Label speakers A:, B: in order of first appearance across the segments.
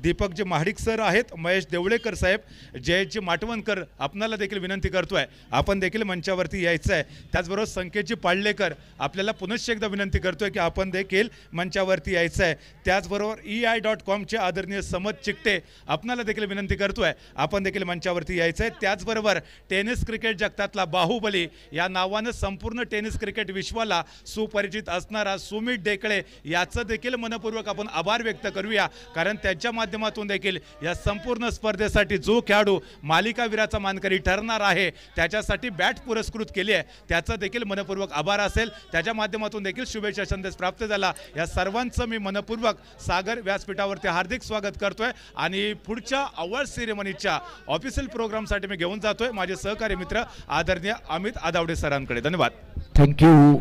A: Deepakji Mahadik sir आहेत, महेश देवळेकर साहेब, जयजी माटवणकर आपणाला देखील विनंती करतोय आपण देखील मंचावरती यायचं आहे। त्याचबरोबर संकेतजी पाळलेकर आपल्याला पुनश्च एकदा विनंती करतोय की आपण देखील मंचावरती यायचं आहे। त्याचबरोबर ei.com चे आदरणीय समद चिकटे आपणाला देखील विनंती करतोय आपण देखील मंचावरती यायचं आहे। त्याचबरोबर टेनिस क्रिकेट जगतातला बाहुबली या नावानं संपूर्ण टेनिस क्रिकेट विश्वाला सुपरिचित असणारा सुमित डेकळे याचं देखील मनपूर्वक आपण आभार व्यक्त करूया, कारण त्यांच्या माध्यमातून देखील या संपूर्ण स्पर्धेसाठी जो खेळाडू मालिकावीराचा मानकरी ठरणार आहे त्याच्यासाठी बॅट पुरस्कृत केली आहे त्याचा देखील मनपूर्वक आभार असेल। त्याच्या माध्यमातून देखील शुभेच्छा संदेश प्राप्त झाला। या सर्वांचं मी मनपूर्वक सागर व्यासपीठावरती हार्दिक स्वागत करतोय आणि पुढच्या अवॉर्ड सेरेमनीच्या ऑफिशियल प्रोग्रामसाठी मी घेऊन जातोय माझे सहकारी मित्र आदरणीय अमित आदावडे सरांकडे। धन्यवाद।
B: थँक्यू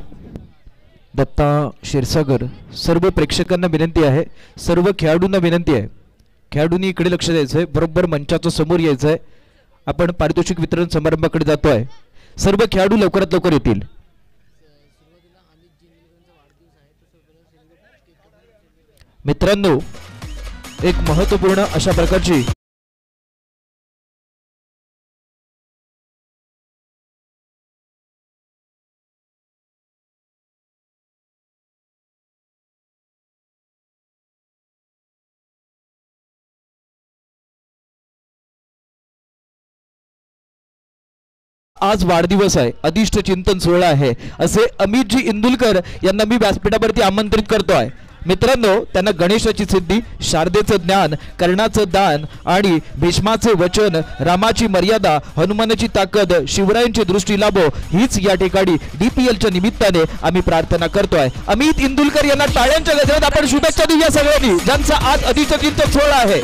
B: दत्ता क्षीरसागर। सर्व प्रेक्षकांना विनंती आहे, सर्व खेळाडूंना विनंती आहे, खेळाडूंनी इकडे लक्ष द्यायचं आहे, बरोबर मंचाच्या समोर यायचं आहे। आपण पारितोषिक वितरण समारंभाकडे जातोय, सर्व खेळाडू लवकरात लवकर येतील। मित्रांनो, एक महत्त्वपूर्ण अशा प्रकारची आज वाढदिवस आहे, अधिष्ठ चिंतन सोहळा आहे, असे अमितजी इंदुलकर यांना मी व्यासपीठावरती आमंत्रित करतो आहे। मित्रांनो, त्यांना गणेशाची सिद्धी, शारदेचं ज्ञान, कर्णाचं दान आणि भीष्माचे वचन, रामाची मर्यादा, हनुमानाची ताकद, शिवरायांची दृष्टी लाभो हीच या ठिकाणी DPLच्या निमित्ताने आम्ही प्रार्थना करतोय। अमित इंदुलकर यांना टाळ्यांच्या गजरात आपण शुभेच्छा देऊया सगळ्यांनी, ज्यांचा आज अधिष्ठ चिंतन सोहळा आहे।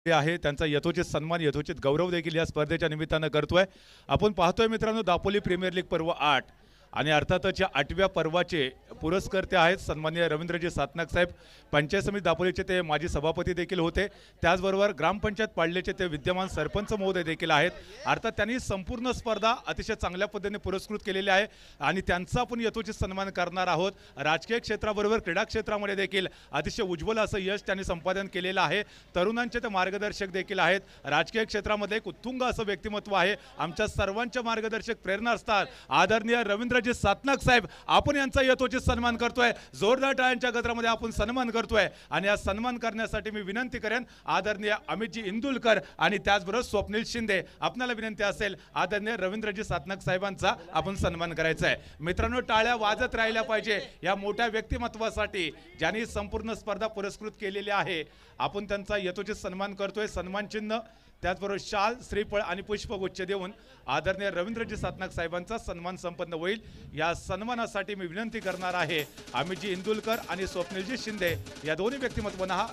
A: आहे त्यांचा यथोचित सन्मान यथोचित गौरव देखील या स्पर्धेच्या निमित्तानं करतोय। आपण पाहतोय मित्रांनो दापोली प्रीमियर लीग पर्व 8 आणि अर्थातच या 8व्या पर्वाचे पुरस्कर्ते आहेत सन्माननीय रवींद्रजी सातनाक साहेब. पंचायत समिती दापोलीचे ते माजी सभापती देखील होते. त्याचबरोबर ग्रामपंचायत पाडलेचे ते विद्यमान सरपंच महोदय देखील आहेत. अर्थात त्यांनी संपूर्ण स्पर्धा अतिशय चांगल्या पद्धतीने पुरस्कृत केलेली आहे आणि त्यांचा आपण यथोचित सन्मान करणार आहोत. राजकीय क्षेत्राबरोबर क्रीडा क्षेत्रामध्ये देखील अतिशय उज्ज्वल असं यश त्यांनी संपादन केलेलं आहे. तरुणांचे ते मार्गदर्शक देखील आहेत. राजकीय क्षेत्रामध्ये एक उत्तुंग असं व्यक्तिमत्व आहे. आमच्या सर्वांचे मार्गदर्शक प्रेरणा असतात आदरणीय रवींद्रजी सातनाक साहेब. आपण यांचा यथोचित सन्मान करतोय. जोरदार टाळ्यांच्या गजरामध्ये आपण सन्मान करतोय आणि या सन्मान करण्यासाठी मी विनंती करेन आदरणीय अमितजी इंदुलकर आणि त्याचबरोबर स्वप्नील शिंदे. आपल्याला विनंती असेल आदरणीय रवींद्रजी सातनाक साहेबांचा आपण सन्मान करायचा आहे. मित्रांनो, टाळ्या वाजत राहिल्या पाहिजे या मोठ्या व्यक्तिमत्वासाठी ज्यांनी संपूर्ण स्पर्धा पुरस्कृत केलेली आहे. आपण त्यांचा यथोचित सन्मान करतोय. सन्मान चिन्ह त्याचबरोबर शाल, श्रीफळ आणि पुष्पगुच्छ देऊन आदरणीय रवींद्रजी सातनाक साहेबांचा सन्मान संपन्न होईल. या सन्मानासाठी मी विनंती करणार आहे अमितजी इंदुलकर आणि स्वप्नीलजी शिंदे या दोन्ही व्यक्तिमत्वांना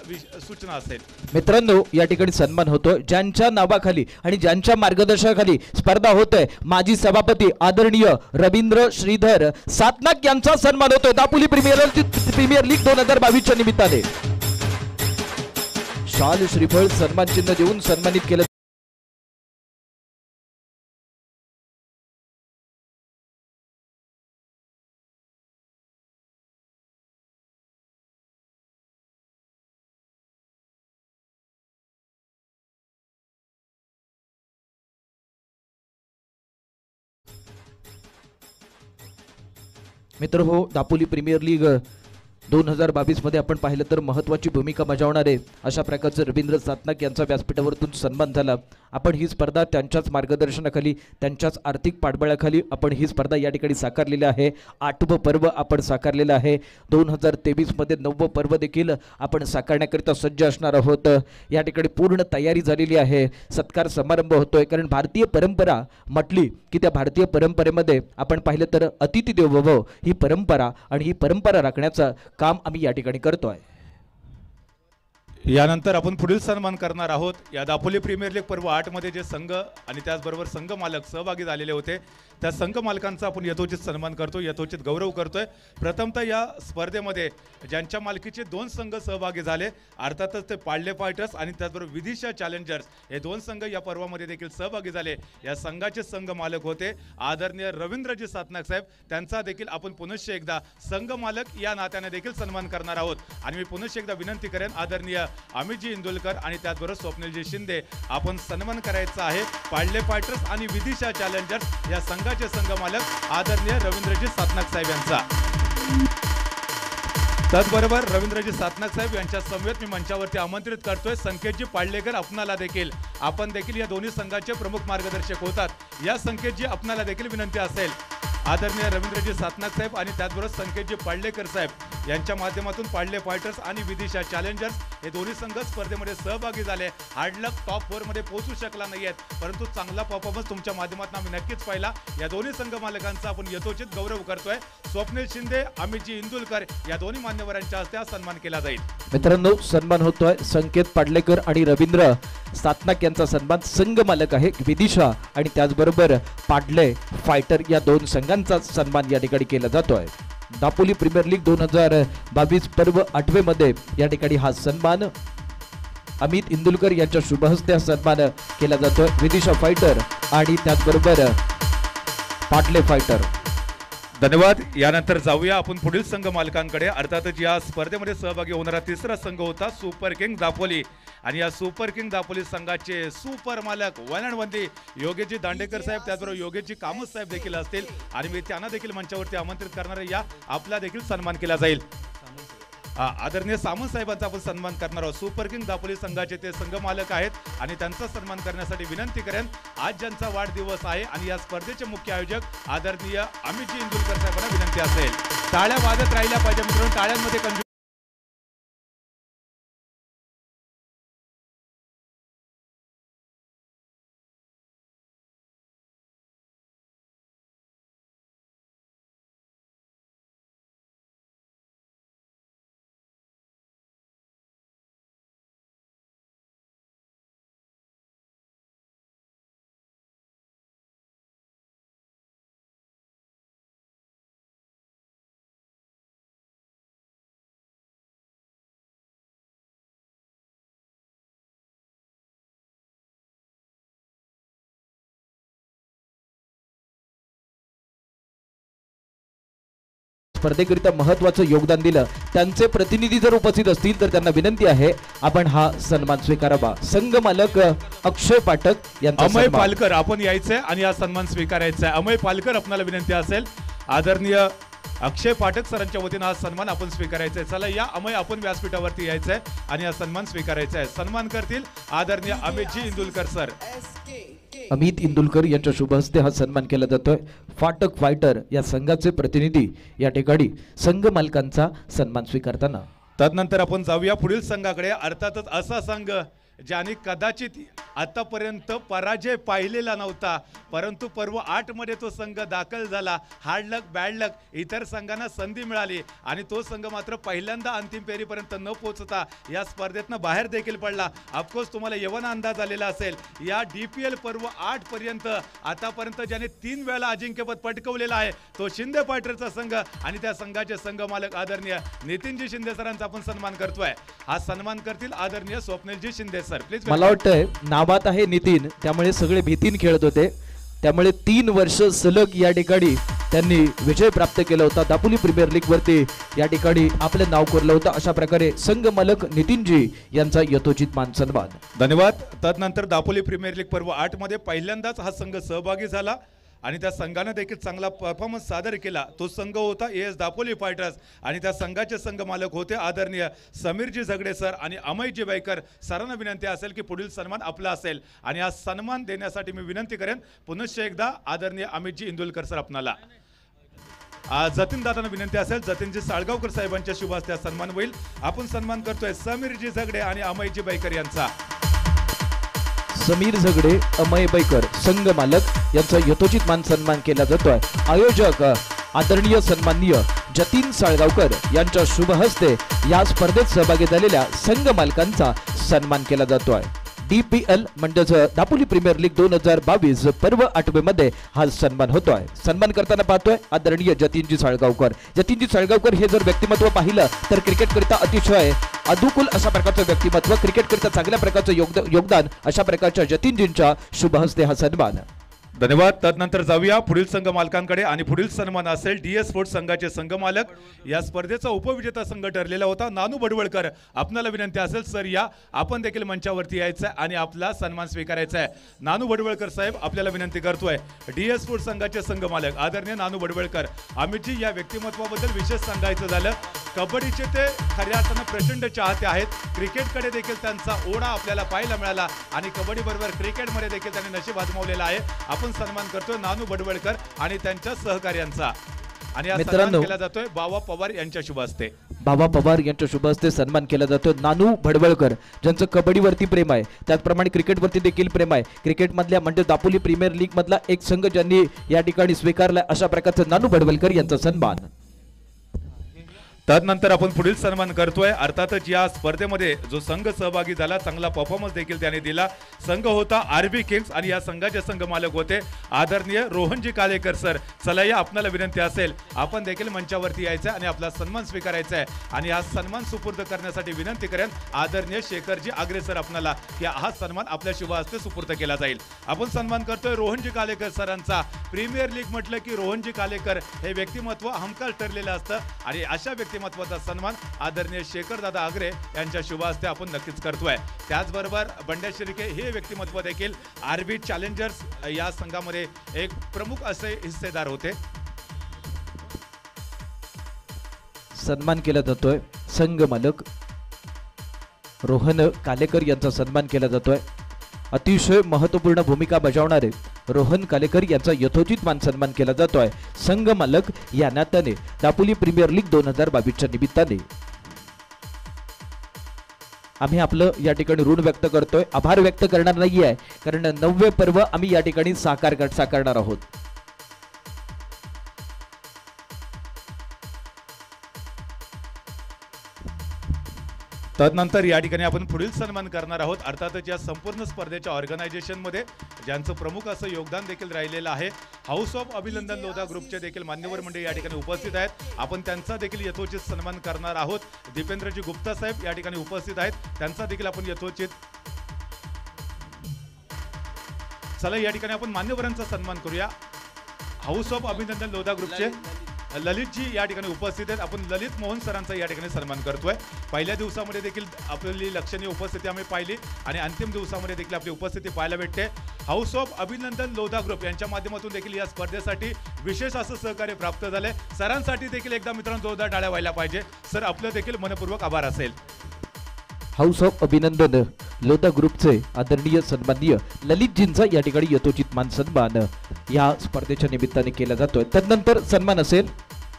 A: सूचना असेल.
B: मित्रांनो, या ठिकाणी सन्मान होतोय ज्यांच्या नावाखाली आणि ज्यांच्या मार्गदर्शनाखाली स्पर्धा होतोय. माजी सभापती आदरणीय रवींद्र श्रीधर सातनाक यांचा सन्मान होतोय दापोली प्रीमियर लीग 2022च्या निमित्ताने. शाल, श्रीफळ, सन्मान चिन्ह देऊन सन्मानित केलं. मित्र हो, दापोली प्रीमियर लीग 2022 मध्ये आपण पाहिलं तर महत्त्वाची भूमिका बजावणारे अशा प्रकारचं रवींद्र सातनाक यांचा व्यासपीठावरतून सन्मान झाला. आपण ही स्पर्धा त्यांच्याच मार्गदर्शनाखाली, त्यांच्याच आर्थिक पाठबळाखाली आपण ही स्पर्धा या ठिकाणी साकारलेली आहे. 8वं पर्व आपण साकारलेलं आहे. 2023 मध्ये 9वं पर्व देखील आपण साकारण्याकरिता सज्ज असणार आहोत. या ठिकाणी पूर्ण तयारी झालेली आहे. सत्कार समारंभ होतोय कारण भारतीय परंपरा म्हटली की त्या भारतीय परंपरेमध्ये आपण पाहिलं तर अतिथी देवो भव ही परंपरा आणि ही परंपरा राखण्याचा काम आम्ही या ठिकाणी करतोय.
A: यानंतर आपण पुढील सन्मान करणार आहोत. या दापोली प्रीमियर लीग पर्व 8 मध्ये जे संघ आणि त्याचबरोबर संघ मालक सहभागी झालेले होते त्या संघ मालकांचा आपण यथोचित सन्मान करतो, यथोचित गौरव करतोय. प्रथमतः या स्पर्धेमध्ये ज्यांच्या मालकीचे 2 संघ सहभागी झाले अर्थातच ते पाडले फायटर्स आणि त्याचबरोबर विदिशा चॅलेंजर्स हे 2 संघ या पर्वामध्ये देखील सहभागी झाले. या संघाचे संघ मालक होते आदरणीय रवींद्रजी सातनाक साहेब. त्यांचा देखील आपण पुनश्च एकदा संघ मालक या नात्याने देखील सन्मान करणार आहोत. आणि मी पुनश्च एकदा विनंती करेन आदरणीय अमितजी इंदुलकर आणि त्याचबरोबर स्वप्नीलजी शिंदे आपण सन्मान करायचा आहे. पाडले फायटर्स आणि विदिशा चॅलेंजर्स या संघाचे संघ मालक आदरणीय रवींद्रजी सातनाक साहेब यांचा. त्याचबरोबर रवींद्रजी सातनाक साहेब यांच्या समवेत मी मंचावरती आमंत्रित करतोय संकेतजी पाडलेकर. आपणाला देखील आपण देखील या दोन्ही संघाचे प्रमुख मार्गदर्शक होतात. या संकेतजी आपणाला देखील विनंती असेल आदरणीय रवींद्रजी सातनाक साहेब आणि त्याचबरोबर संकेतजी पाडलेकर साहेब यांच्या माध्यमातून पाडले फायटर्स आणि विदिशा चॅलेंजर्स हे दोन्ही संघ स्पर्धेमध्ये सहभागी झाले. हार्डलक टॉप 4 मध्ये पोहोचू शकला नाहीयेत परंतु चांगला परफॉर्मन्स तुमच्या माध्यमातून आम्ही नक्कीच पाहिला. या दोन्ही संघ मालकांचा आपण यथोचित गौरव करतोय. स्वप्नील शिंदे, अमितजी इंदुलकर या दोन्ही मान्यवरांच्या हस्ते सन्मान केला जाईल.
B: मित्रांनो, सन्मान होतोय संकेत पाडलेकर आणि रवींद्र सातनाक यांचा सन्मान. संघ मालक आहे विदिशा आणि त्याचबरोबर पाडले फायटर या 2 संघांचा सन्मान या ठिकाणी केला जातोय. दापोली प्रीमियर लीग 2022 पर्व 8वे मध्ये या ठिकाणी हा सन्मान अमित इंदुलकर यांच्या शुभहस्ते सन्मान केला जातोय. विदिशा फायटर आणि त्याचबरोबर पाटले फायटर.
A: धन्यवाद. यानंतर जाऊया आपण पुढील संघ मालकांकडे. अर्थातच या स्पर्धेमध्ये सहभागी होणारा तिसरा संघ होता सुपर किंग दापोली आणि या सुपर किंग दापोली संघाचे सुपर मालक वनवंती योगेशजी दांडेकर साहेब त्याचबरोबर योगेशजी कामत साहेब देखील असतील आणि मी त्यांना देखील मंचावरती आमंत्रित करणार आहे. या आपला देखील सन्मान केला जाईल. आदरणीय सामंत साहेबांचा आपण सन्मान करणार आहोत. सुपर किंग दापोली संघाचे ते संघ मालक आहेत आणि त्यांचा सन्मान करण्यासाठी विनंती करेन आज ज्यांचा वाढदिवस आहे आणि या स्पर्धेचे मुख्य आयोजक आदरणीय अमितजी इंदुलकर साहेबांना विनंती असेल. टाळ्या वाजत राहिल्या पाहिजे मित्रांनो. टाळ्यांमध्ये
B: स्पर्धेकरिता महत्त्वाचं योगदान दिलं त्यांचे प्रतिनिधी जर उपस्थित असतील तर त्यांना विनंती आहे आपण हा सन्मान स्वीकारावा. संघ मालक अक्षय पाठक यांचा
A: अमय
B: सन्मान.
A: पालकर आपण यायचंय आणि हा सन्मान स्वीकारायचा आहे. अमय पालकर आपल्याला विनंती असेल आदरणीय अक्षय पाठक सरांच्या वतीनं हा सन्मान आपण स्वीकारायचा आहे. चला या अमय आपण व्यासपीठावरती यायचंय आणि हा सन्मान स्वीकारायचा आहे. सन्मान करतील आदरणीय अमितजी इंदुलकर सर.
B: अमित इंदुलकर यांच्या शुभ हस्ते हा सन्मान केला जातोय. फाटक फायटर या संघाचे प्रतिनिधी या ठिकाणी संघ मालकांचा सन्मान स्वीकारताना.
A: तदनंतर आपण जाऊया पुढील संघाकडे. अर्थातच असा संघ ज्याने कदाचित आतापर्यंत पराजय पाहिलेला नव्हता, परंतु पर्व 8 मध्ये तो संघ दाखल झाला. हार्ड लक बॅड लक इतर संघांना संधी मिळाली आणि तो संघ मात्र पहिल्यांदा अंतिम फेरीपर्यंत न पोहोचता या स्पर्धेतनं बाहेर देखील पडला. ऑफकोर्स तुम्हाला यवन अंदाज आलेला असेल. या DPL पर्व 8 पर्यंत आतापर्यंत ज्याने 3 वेळा अजिंक्यपद पटकवलेला आहे तो शिंदे फायटरचा संघ आणि त्या संघाचे संघ मालक आदरणीय नितीनजी शिंदे सरांचा आपण सन्मान करतोय. हा सन्मान करतील आदरणीय स्वप्नीलजी शिंदे सर. प्लीज.
B: मला वाटतंय नावात आहे नितीन त्यामुळे सगळे भीतीन खेळत होते. त्यामुळे 3 वर्ष सलग या ठिकाणी त्यांनी विजय प्राप्त केला होता. दापोली प्रीमियर लीग वरती या ठिकाणी आपलं नाव कोरलं होतं. अशा प्रकारे संघ मालक नितीनजी यांचा यथोचित मान सन्मान.
A: धन्यवाद. तदनंतर दापोली प्रीमियर लीग पर्व 8 मध्ये पहिल्यांदाच हा संघ सहभागी झाला आणि त्या संघाने देखील चांगला परफॉर्मन्स सादर केला. तो संघ होता AS दापोली फायटर्स आणि त्या संघाचे संघ मालक होते आदरणीय समीरजी झगडे सर आणि अमयजी बाईकर सरांना विनंती असेल की पुढील सन्मान आपला असेल आणि हा सन्मान देण्यासाठी मी विनंती करेन पुनश्च एकदा आदरणीय अमितजी इंदुलकर सर आपणाला. जतीन दादांना विनंती असेल जतीनजी साळगावकर साहेबांच्या शुभ हस्ते सन्मान होईल. आपण सन्मान करतोय समीरजी झगडे आणि अमयजी बाईकर यांचा.
B: समीर झगडे अमय बैकर संघ मालक यांचा यथोचित मान सन्मान केला जातोय. आयोजक आदरणीय सन्माननीय जतीन साळगावकर यांच्या शुभ हस्ते या स्पर्धेत सहभागी झालेल्या संघ मालकांचा सन्मान केला जातोय. DPL म्हणजेच दापोली प्रीमियर लीग 2022 पर्व 8 मध्ये हा सन्मान होतोय. सन्मान करताना पाहतोय आदरणीय जतीनजी साळगावकर. जतीनजी साळगावकर हे जर व्यक्तिमत्व पाहिलं तर क्रिकेटकरिता अतिशय अनुकूल अशा प्रकारचं व्यक्तिमत्व, क्रिकेटकरिता चांगल्या प्रकारचं योगदान अशा प्रकारच्या जतीनजींच्या शुभ हस्ते हा सन्मान.
A: धन्यवाद. तदनंतर जाऊया पुढील संघ मालकांकडे आणि पुढील सन्मान असेल DS स्पोर्ट्स संघाचे संघ मालक. या स्पर्धेचा उपविजेता संघ ठरलेला होता नानू भडवळकर. आपल्याला विनंती असेल सर या आपण देखील मंचावरती यायचं आहे आणि आपला सन्मान स्वीकारायचा आहे. नानू भडवळकर साहेब आपल्याला विनंती करतोय. DS स्पोर्ट्स संघाचे संघ मालक आदरणीय नानू भडवळकर. अमितजी या व्यक्तिमत्वाबद्दल विशेष सांगायचं झालं कबड्डीचे ते खऱ्या अर्थानं प्रचंड चाहते आहेत. क्रिकेटकडे देखील त्यांचा ओढा आपल्याला पाहायला मिळाला आणि कबड्डी बरोबर क्रिकेटमध्ये देखील त्यांनी नशीब आजमावलेला आहे. आपण सन्मान करतोय नानू भडवळकर आणि त्यांच्या सहकार्यांचा आणि हा सन्मान केला जातोय बाबा पवार यांच्या शुभ हस्ते.
B: बाबा पवार यांच्या शुभ हस्ते सन्मान केला जातोय. नानू भडवळकर ज्यांचं कबड्डीवरती प्रेम आहे त्याचप्रमाणे क्रिकेटवरती देखील प्रेम आहे. क्रिकेटमधल्या म्हणजे दापोली प्रीमियर लीग मधला एक संघ ज्यांनी या ठिकाणी स्वीकारला अशा प्रकारचं नानू भडवळकर यांचा सन्मान.
A: तदनंतर आपण पुढील सन्मान करतोय. अर्थातच या स्पर्धेमध्ये जो संघ सहभागी झाला चांगला परफॉर्मन्स देखील त्याने दिला. संघ होता RB किंग्स आणि या संघाचे संघ मालक होते आदरणीय रोहनजी कालेकर सर. चला या आपल्याला विनंती असेल आपण देखील मंचावरती यायचं आणि आपला सन्मान स्वीकारायचा आहे आणि हा सन्मान सुपूर्द करण्यासाठी विनंती करेन आदरणीय शेखरजी आग्रे सर आपल्याला की हा सन्मान आपल्या शुभ हस्ते सुपूर्द केला जाईल. आपण सन्मान करतोय रोहनजी कालेकर सरांचा. प्रीमियर लीग म्हटलं की रोहनजी कालेकर हे व्यक्तिमत्व हमखास ठरलेलं असतं आणि अशा व्यक्तिमत्वाचा सन्मान आदरणीय शेखर दादा आग्रे यांच्या शुभ हस्ते आपण नक्कीच करतोय. त्याचबरोबर बंड्या शिर्के हे व्यक्तिमत्व देखील RB चॅलेंजर्स या संघामध्ये एक प्रमुख असे हिस्सेदार होते.
B: सन्मान केला जातोय संघ मालक रोहन कालेकर यांचा सन्मान केला जातोय. अतिशय महत्त्वपूर्ण भूमिका बजावणारे रोहन कालेकर यांचा यथोचित मान सन्मान केला जातोय संघ मालक या नात्याने दापोली प्रीमियर लीग 2022च्या निमित्ताने. आम्ही आपलं या ठिकाणी ऋण व्यक्त करतोय, आभार व्यक्त करणार नाहीये कारण 9वे पर्व आम्ही या ठिकाणी साकारणार आहोत.
A: तदनंतर या ठिकाणी आपण पुढील सन्मान करणार आहोत. अर्थातच या संपूर्ण स्पर्धेच्या ऑर्गनायझेशनमध्ये ज्यांचं प्रमुख असं योगदान देखील राहिलेलं आहे हाऊस ऑफ अभिनंदन लोधा ग्रुपचे देखील मान्यवर मंडळी या ठिकाणी उपस्थित आहेत. आपण त्यांचा देखील यथोचित सन्मान करणार आहोत. दीपेंद्रजी गुप्ता साहेब या ठिकाणी उपस्थित आहेत, त्यांचा देखील आपण यथोचित. चला या ठिकाणी आपण मान्यवरांचा सन्मान करूया. हाऊस ऑफ अभिनंदन लोधा ग्रुपचे ललितजी या ठिकाणी उपस्थित आहेत. आपण ललित मोहन सरांचा या ठिकाणी सन्मान करतोय. पहिल्या दिवसामध्ये देखील आपली लक्षणीय उपस्थिती आम्ही पाहिली आणि अंतिम दिवसामध्ये देखील आपली उपस्थिती पाहायला भेटते. हाऊस ऑफ अभिनंदन लोधा ग्रुप यांच्या माध्यमातून देखील या स्पर्धेसाठी विशेष असं सहकार्य प्राप्त झाले. सरांसाठी देखील एकदा मित्रांनो जोरदार टाळ्या व्हायला पाहिजे. सर आपलं देखील मनपूर्वक आभार असेल.
B: हाऊस ऑफ अभिनंदन लोधा ग्रुपचे आदरणीय सन्माननीय ललितजींचा या ठिकाणी यथोचित मान सन्मान या स्पर्धेच्या निमित्ताने केला जातोय. त्यानंतर सन्मान असेल.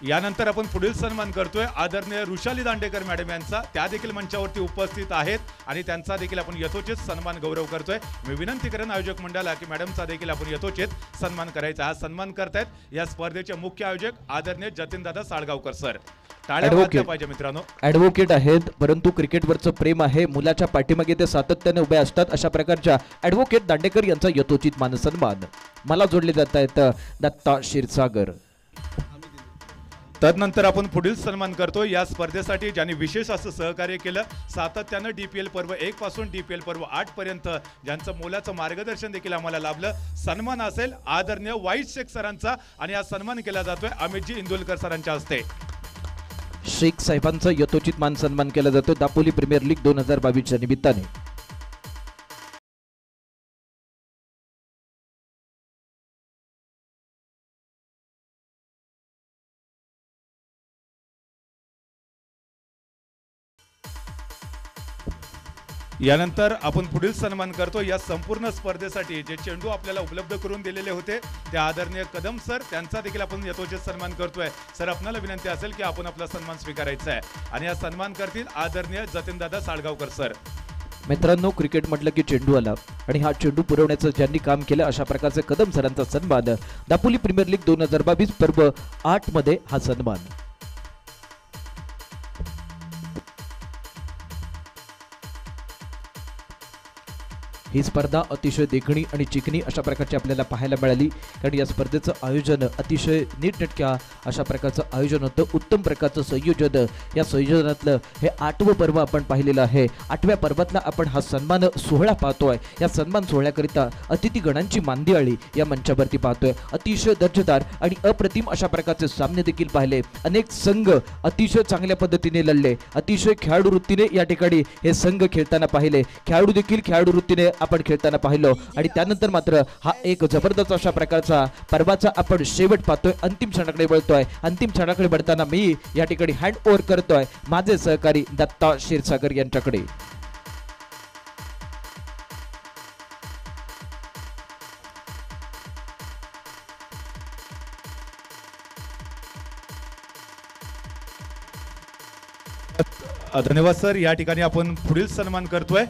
A: यानंतर आपण पुढील सन्मान करतोय आदरणीय ऋषाली दांडेकर मॅडम यांचा. त्या देखील मंचावरती उपस्थित आहेत आणि त्यांचा देखील आपण यथोचित सन्मान गौरव करतोय. मी विनंती करेन आयोजक मंडळाला की मॅडमचा देखील आपण यथोचित सन्मान करायचा. हा सन्मान करतायत या स्पर्धेचे मुख्य आयोजक आदरणीय जतीनदादा साळगावकर सर. टाळ्या वाजल्या पाहिजे मित्रांनो.
B: ॲडव्होकेट आहेत परंतु क्रिकेटवरचं प्रेम आहे. मुलाच्या पाठीमागे ते सातत्याने उभे असतात. अशा प्रकारच्या ॲडव्होकेट दांडेकर यांचा यथोचित मान सन्मान मला जोडले जात आहेत दत्ता क्षीरसागर.
A: तदनंतर आपण पुढील सन्मान करतो या स्पर्धेसाठी ज्यांनी विशेष असं सहकार्य केलं. सातत्यानं DPL पर्व 1 पासून DPL पर्व 8 पर्यंत ज्यांचं मोलाचं मार्गदर्शन देखील आम्हाला लाभलं. सन्मान असेल आदरणीय वाईट शेख सरांचा आणि हा सन्मान केला जातोय अमितजी इंदुलकर सरांच्या हस्ते.
B: शेख साहेबांचा यथोचित मान सन्मान केला जातो दापोली प्रीमियर लीग 2022च्या निमित्ताने.
A: यानंतर आपण पुढील सन्मान करतो या संपूर्ण स्पर्धेसाठी जे चेंडू आपल्याला उपलब्ध करून दिलेले होते त्या आदरणीय कदम सर त्यांचा देखील आपण यथोचित सन्मान करतोय. सर आपल्याला विनंती असेल की आपण आपला सन्मान स्वीकारायचा आहे आणि हा सन्मान करतील आदरणीय जतीनदादा साळगावकर सर.
B: मित्रांनो क्रिकेट म्हटलं की चेंडू आला आणि हा चेंडू पुरवण्याचं ज्यांनी काम केलं अशा प्रकारचे कदम सरांचा सन्मान. दापोली प्रीमियर लीग 2022 पर्व 8 मध्ये हा सन्मान. ही स्पर्धा अतिशय देखणी आणि चिकनी अशा प्रकारची आपल्याला पाहायला मिळाली. कारण या स्पर्धेचं आयोजन अतिशय नीटनेटक्या अशा प्रकारचं आयोजन होतं. उत्तम प्रकारचं संयोजन. या संयोजनातलं हे 8वं पर्व आपण पाहिलेलं आहे. 8व्या पर्वातला आपण हा सन्मान सोहळा पाहतोय. या सन्मान सोहळ्याकरिता अतिथीगणांची मांदियाळी या मंचावरती पाहतोय. अतिशय दर्जेदार आणि अप्रतिम अशा प्रकारचे सामने देखील पाहिले. अनेक संघ अतिशय चांगल्या पद्धतीने लढले. अतिशय खेळाडू वृत्तीने या ठिकाणी हे संघ खेळताना पाहिले. खेळाडू देखील खेळाडू वृत्तीने आपण खेळताना पाहिलो आणि त्यानंतर मात्र हा एक जबरदस्त अशा प्रकारचा पर्वाचा आपण शेवट पाहतोय. अंतिम क्षणाकडे वळतोय. अंतिम क्षणाकडे वळताना मी या ठिकाणी हँड ओव्हर करतोय माझे सहकारी दत्ता क्षीरसागर यांच्याकडे.
A: धन्यवाद सर. या ठिकाणी आपण पुढील सन्मान करतोय.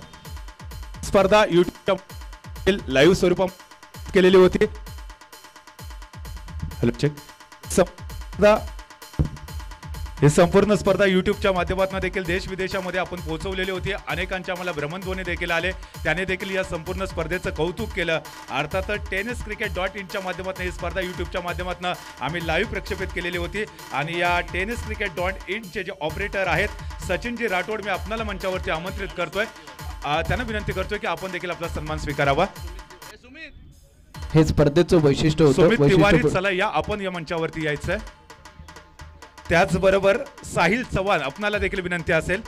A: स्पर्धा YouTube लाईव्ह स्वरूपात केलेली होती. Hello check. ही संपूर्ण स्पर्धा YouTubeच्या माध्यमातून देखील देश विदेशामध्ये आपण पोहोचवलेली होती. अनेकांच्या आम्हाला भ्रमणध्वनी देखील आले. त्याने देखील या संपूर्ण स्पर्धेचं कौतुक केलं. अर्थातच tenniscricket.in च्या माध्यमातून ही स्पर्धा YouTubeच्या माध्यमातून आम्ही लाईव्ह प्रक्षेपित केलेली होती आणि या tenniscricket.in चे जे ऑपरेटर आहेत सचिनजी राठोड मी आपल्याला मंचावरती आमंत्रित करतोय. त्यांना विनंती करतोय की आपण देखील आपला सन्मान स्वीकारावा.
B: हे स्पर्धेचं वैशिष्ट्य होतं.
A: सुमित तिवारी चला या आपण या मंचावरती यायचंय. त्याचबरोबर साहिल चव्हाण आपणाला देखील विनंती असेल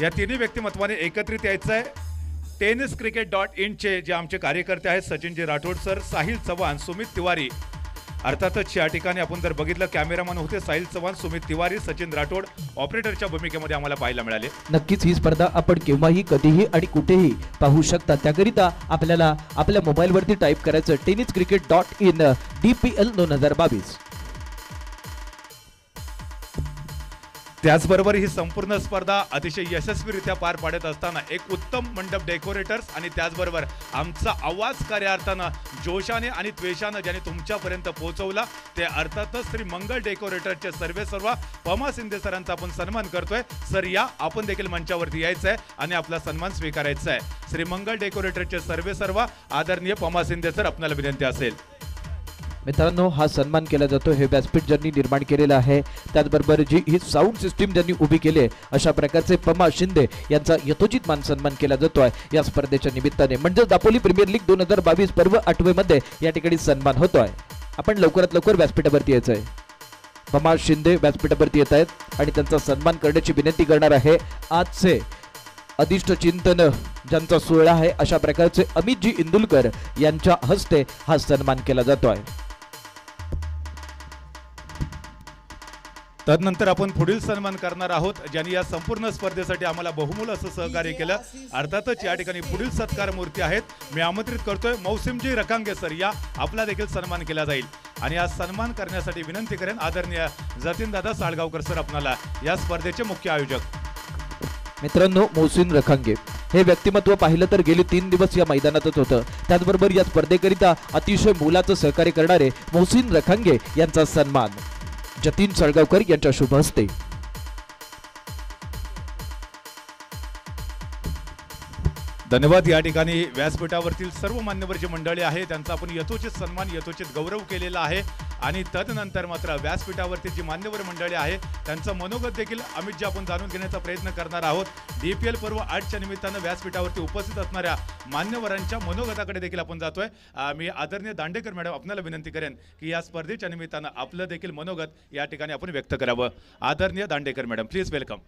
A: या तिन्ही व्यक्तिमत्वाने एकत्रित यायचं आहे. tenniscricket.in चे जे आमचे कार्यकर्ते आहेत सचिनजी राठोड सर, साहिल चव्हाण, सुमित तिवारी. अर्थातच या ठिकाणी आपण जर बघितलं कॅमेरामन होते साहिल चव्हाण, सुमित तिवारी, सचिन राठोड ऑपरेटरच्या भूमिकेमध्ये आम्हाला पाहायला मिळाले.
B: नक्कीच ही स्पर्धा आपण केव्हाही कधीही आणि कुठेही पाहू शकता. त्याकरिता आपल्याला आपल्या मोबाईलवरती टाईप करायचं tenniscricket.in DPL 2022.
A: त्याचबरोबर ही संपूर्ण स्पर्धा अतिशय यशस्वीरित्या पार पाडत असताना एक उत्तम मंडप डेकोरेटर्स आणि त्याचबरोबर आमचा आवाज कार्य अर्थानं जोशाने आणि त्वेषानं ज्याने तुमच्यापर्यंत पोहोचवला ते अर्थातच श्री मंगल डेकोरेटरचे सर्व पमा शिंदे सरांचा आपण सन्मान करतोय. सर या आपण देखील मंचावरती यायचं आहे आणि आपला सन्मान स्वीकारायचा आहे. श्री मंगल डेकोरेटरचे सर्व आदरणीय पमा शिंदे सर आपल्याला विनंती असेल.
B: मित्रांनो हा सन्मान केला जातो. हे व्यासपीठ ज्यांनी निर्माण केलेलं आहे त्याचबरोबर जी ही साऊंड सिस्टीम ज्यांनी उभी केली आहे अशा प्रकारचे पमा शिंदे यांचा यथोचित मान सन्मान केला जातो आहे या स्पर्धेच्या निमित्ताने. म्हणजे दापोली प्रीमियर लीग 2022 पर्व 8 मध्ये या ठिकाणी सन्मान होतोय. आपण लवकरात लवकर व्यासपीठावरती यायचं आहे. पमा शिंदे व्यासपीठावरती येत आहेत आणि त्यांचा सन्मान करण्याची विनंती करणार आहे. आजचे अधिष्ठ चिंतन ज्यांचा सोहळा आहे अशा प्रकारचे अमितजी इंदुलकर यांच्या हस्ते हा सन्मान केला जातोय.
A: तदनंतर आपण पुढील सन्मान करणार आहोत ज्यांनी या संपूर्ण स्पर्धेसाठी आम्हाला बहुमूल्य असं सहकार्य केलं. अर्थातच या ठिकाणी पुढील सत्कार मूर्ती आहेत. मी आमंत्रित करतोय मौसिमजी रखांगे सर, या आपला देखील सन्मान केला जाईल. आणि या सन्मान करण्यासाठी विनंती करेन आदरणीय जतीनदादा साळगावकर सर आपणाला, या स्पर्धेचे मुख्य आयोजक.
B: मित्रांनो, मोहसिन रखांगे हे व्यक्तिमत्व पाहिलं तर गेली 3 दिवस या मैदानातच होतं. त्याचबरोबर या स्पर्धेकरिता अतिशय मोलाचं सहकार्य करणारे मोहसिन रखांगे यांचा सन्मान जतीन साळगावकर यांच्या शुभ हस्ते.
A: धन्यवाद. या ठिकाणी व्यासपीठावरील सर्व मान्यवर जी मंडळी आहे त्यांचा आपण यथोचित सन्मान यथोचित गौरव केलेला आहे. आणि तदनंतर मात्र व्यासपीठावरती जी मान्यवर मंडळी आहे त्यांचं मनोगत देखील अमितजी आपण जाणून घेण्याचा प्रयत्न करणार आहोत. DPL पर्व 8च्या निमित्तानं व्यासपीठावरती उपस्थित असणाऱ्या मान्यवरांच्या मनोगताकडे देखील आपण जातोय. मी आदरणीय दांडेकर मॅडम आपल्याला विनंती करेन की या स्पर्धेच्या निमित्तानं आपलं देखील मनोगत या ठिकाणी आपण व्यक्त करावं. आदरणीय दांडेकर मॅडम, प्लीज वेलकम.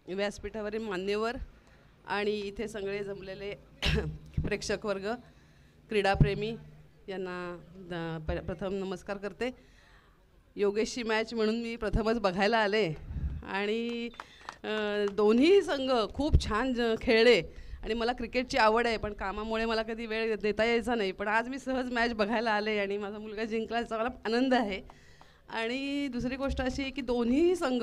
C: व्यासपीठावरील मान्यवर आणि इथे सगळे जमलेले प्रेक्षक वर्ग, क्रीडाप्रेमी यांना प्रथम नमस्कार करते. योगेशची मॅच म्हणून मी प्रथमच बघायला आले आणि दोन्ही संघ खूप छान खेळले. आणि मला क्रिकेटची आवड आहे पण कामामुळे मला कधी वेळ देता यायचा नाही, पण आज मी सहज मॅच बघायला आले आणि माझा मुलगा जिंकला याचा मला आनंद आहे. आणि दुसरी गोष्ट अशी आहे की दोन्ही संघ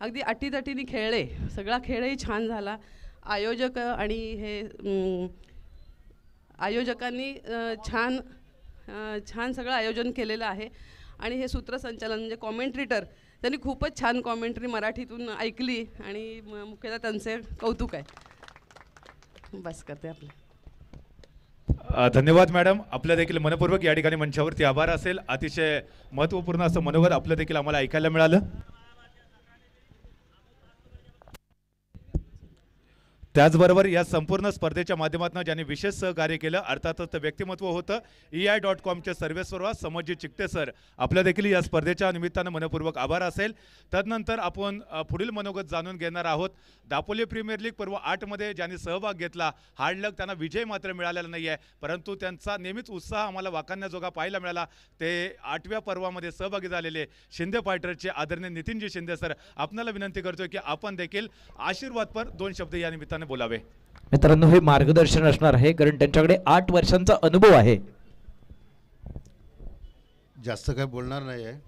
C: अगदी अटीतटीने खेळले, सगळा खेळही छान झाला. आयोजक आणि हे आयोजकांनी छान सगळं आयोजन केलेलं आहे. आणि हे सूत्रसंचालन म्हणजे कॉमेंट्रेटर त्यांनी खूपच छान कॉमेंट्री मराठीतून ऐकली आणि मुख्यतः त्यांचे कौतुक आहे. बस करते आपले.
A: धन्यवाद मॅडम, आपलं देखील मनपूर्वक या ठिकाणी मंचावरती आभार असेल. अतिशय महत्त्वपूर्ण असं मनोगत आपलं देखील आम्हाला ऐकायला मिळालं. त्याचबरोबर या संपूर्ण स्पर्धेच्या माध्यमातून ज्यांनी विशेष सहकार्य केलं अर्थातच व्यक्तिमत्व होतं ei.com सर्वेसर्वा समजी चिकटे सर, आपल्या देखील या स्पर्धेच्या निमित्तानं मनपूर्वक आभार असेल. तदनंतर आपण पुढील मनोगत जाणून घेणार आहोत. दापोली प्रीमियर लीग पर्व 8 मध्ये ज्यांनी सहभाग घेतला, हार्ड लक त्यांना विजय मात्र मिळालेला नाही आहे, परंतु त्यांचा नेहमीच उत्साह आम्हाला वाखाणण्याजोगा पाहायला मिळाला. ते 8व्या पर्वामध्ये सहभागी झालेले शिंदे फायटरचे आदरणीय नितीनजी शिंदे सर, आपल्याला विनंती करतोय की आपण देखील आशीर्वादपर 2 शब्द या निमित्तानं बोलावे.
B: मित्रांनो, हे मार्गदर्शन असणार आहे कारण त्यांच्याकडे 8 वर्षांचा अनुभव आहे.
D: जास्त काही बोलणार नाही आहे.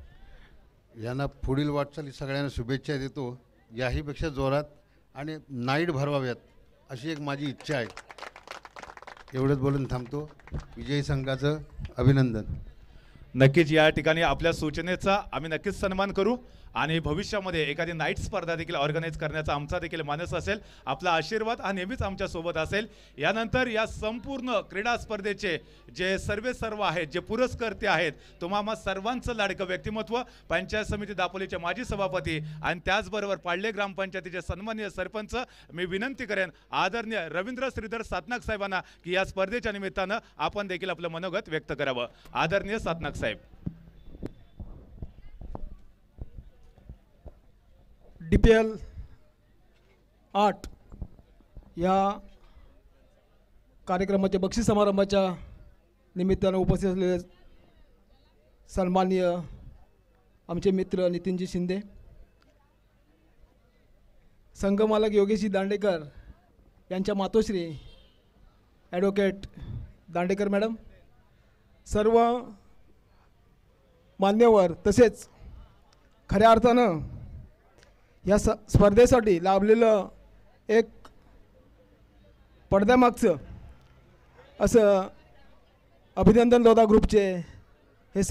D: यांना पुढील वाटचाली सगळ्यांना शुभेच्छा देतो. याहीपेक्षा जोरात आणि नाईट भरवाव्यात अशी एक माझी इच्छा आहे. एवढंच बोलून थांबतो. विजयी संघाचं अभिनंदन.
A: नक्कीच या ठिकाणी आपल्या सूचनेचा आम्ही नक्कीच सन्मान करू आणि भविष्यामध्ये एखादी नाईट स्पर्धा देखील ऑर्गनाईज करण्याचा आमचा देखील मानस असेल. आपला आशीर्वाद हा नेहमीच आमच्या सोबत असेल. यानंतर या संपूर्ण क्रीडा स्पर्धेचे जे सर्व आहेत, जे पुरस्कर्ते आहेत, तुम्हा सर्वांचं लाडकं व्यक्तिमत्व पंचायत समिती दापोलीचे माजी सभापती आणि त्याचबरोबर पाळले ग्रामपंचायतीचे सन्माननीय सरपंच, मी विनंती करेन आदरणीय रवींद्र श्रीधर सातनाक साहेबांना की या स्पर्धेच्या निमित्तानं आपण देखील आपलं मनोगत व्यक्त करावं. आदरणीय सातनाक साहेब.
E: DPL 8 या कार्यक्रमाच्या बक्षीस समारंभाच्या निमित्तानं उपस्थित असलेले सन्माननीय आमचे मित्र नितीनजी शिंदे, संघमालक योगेशजी दांडेकर यांच्या मातोश्री ॲडव्होकेट दांडेकर मॅडम, सर्व मान्यवर, तसेच खऱ्या अर्थानं या स्पर्धेसाठी लाभलेलं एक पडद्यामागचं असं अभिनंदन लोधा ग्रुपचे हे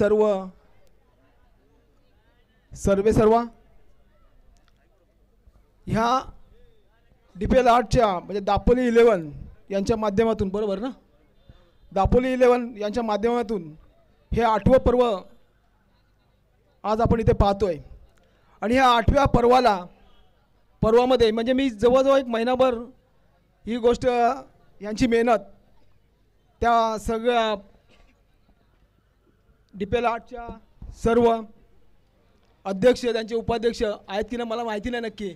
E: सर्वेसर्वा ह्या DPL 8च्या म्हणजे दापोली 11 यांच्या माध्यमातून, बरोबर ना, दापोली 11 यांच्या माध्यमातून हे 8वं पर्व आज आपण इथे पाहतोय. आणि ह्या 8व्या पर्वामध्ये म्हणजे मी जवळजवळ एक महिनाभर ही गोष्ट यांची मेहनत त्या सगळ्या DPL 8च्या सर्व अध्यक्ष त्यांचे उपाध्यक्ष आहेत की नाही मला माहिती नाही नक्की,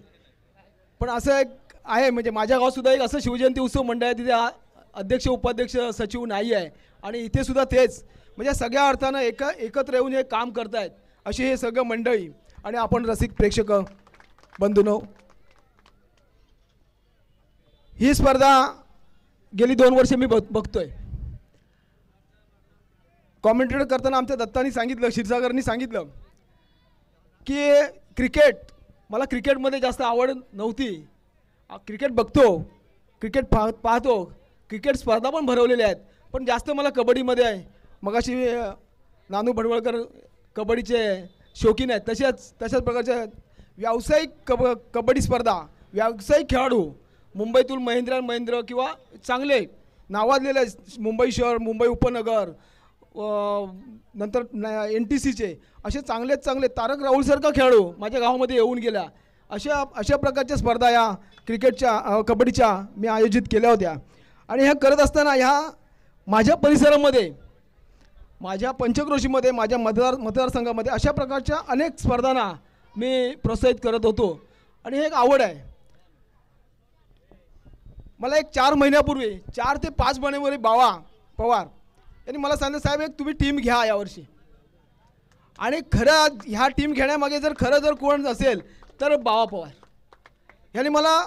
E: पण असं एक आहे म्हणजे माझ्या गावातसुद्धा एक असं शिवजयंती उत्सव मंडळ आहे तिथे अध्यक्ष उपाध्यक्ष सचिव नाही आहे आणि इथे सुद्धा तेच म्हणजे सगळ्या अर्थानं एकत्र येऊन हे काम करतायत अशी हे सगळं मंडळी आणि आपण रसिक प्रेक्षक बंधूंनो. ही स्पर्धा गेली 2 वर्षे मी बघतोय. कॉमेंटेटर करताना आमच्या दत्तानी सांगितलं, क्षीरसागरनी सांगितलं की मला क्रिकेटमध्ये जास्त आवड नव्हती. क्रिकेट बघतो, क्रिकेट पाहतो, क्रिकेट स्पर्धा पण भरवलेल्या आहेत, पण जास्त मला कबड्डीमध्ये आहे. मगाशी नानू भडवळकर कबड्डीचे शौकीन आहेत, तशाच प्रकारच्या व्यावसायिक कबड्डी स्पर्धा व्यावसायिक खेळाडू मुंबईतून महेंद्र किंवा चांगले नावाजलेले मुंबई शहर, मुंबई उपनगर, नंतर NTCचे असे चांगले तारक राहुलसारखा खेळाडू माझ्या गावामध्ये येऊन गेला. अशा प्रकारच्या स्पर्धा या क्रिकेटच्या कबड्डीच्या मी आयोजित केल्या होत्या. आणि ह्या करत असताना ह्या माझ्या परिसरामध्ये, माझ्या पंचक्रोशीमध्ये, माझ्या मतदारसंघामध्ये अशा प्रकारच्या अनेक स्पर्धांना मी प्रोत्साहित करत होतो आणि हे एक आवड आहे. मला एक 4 महिन्यापूर्वी 4 ते 5 महिन्यापूर्वी बावा पवार यांनी मला सांगितलं, साहेब एक तुम्ही टीम घ्या यावर्षी. आणि खरं ह्या टीम घेण्यामागे जर कोण असेल तर बावा पवार यांनी मला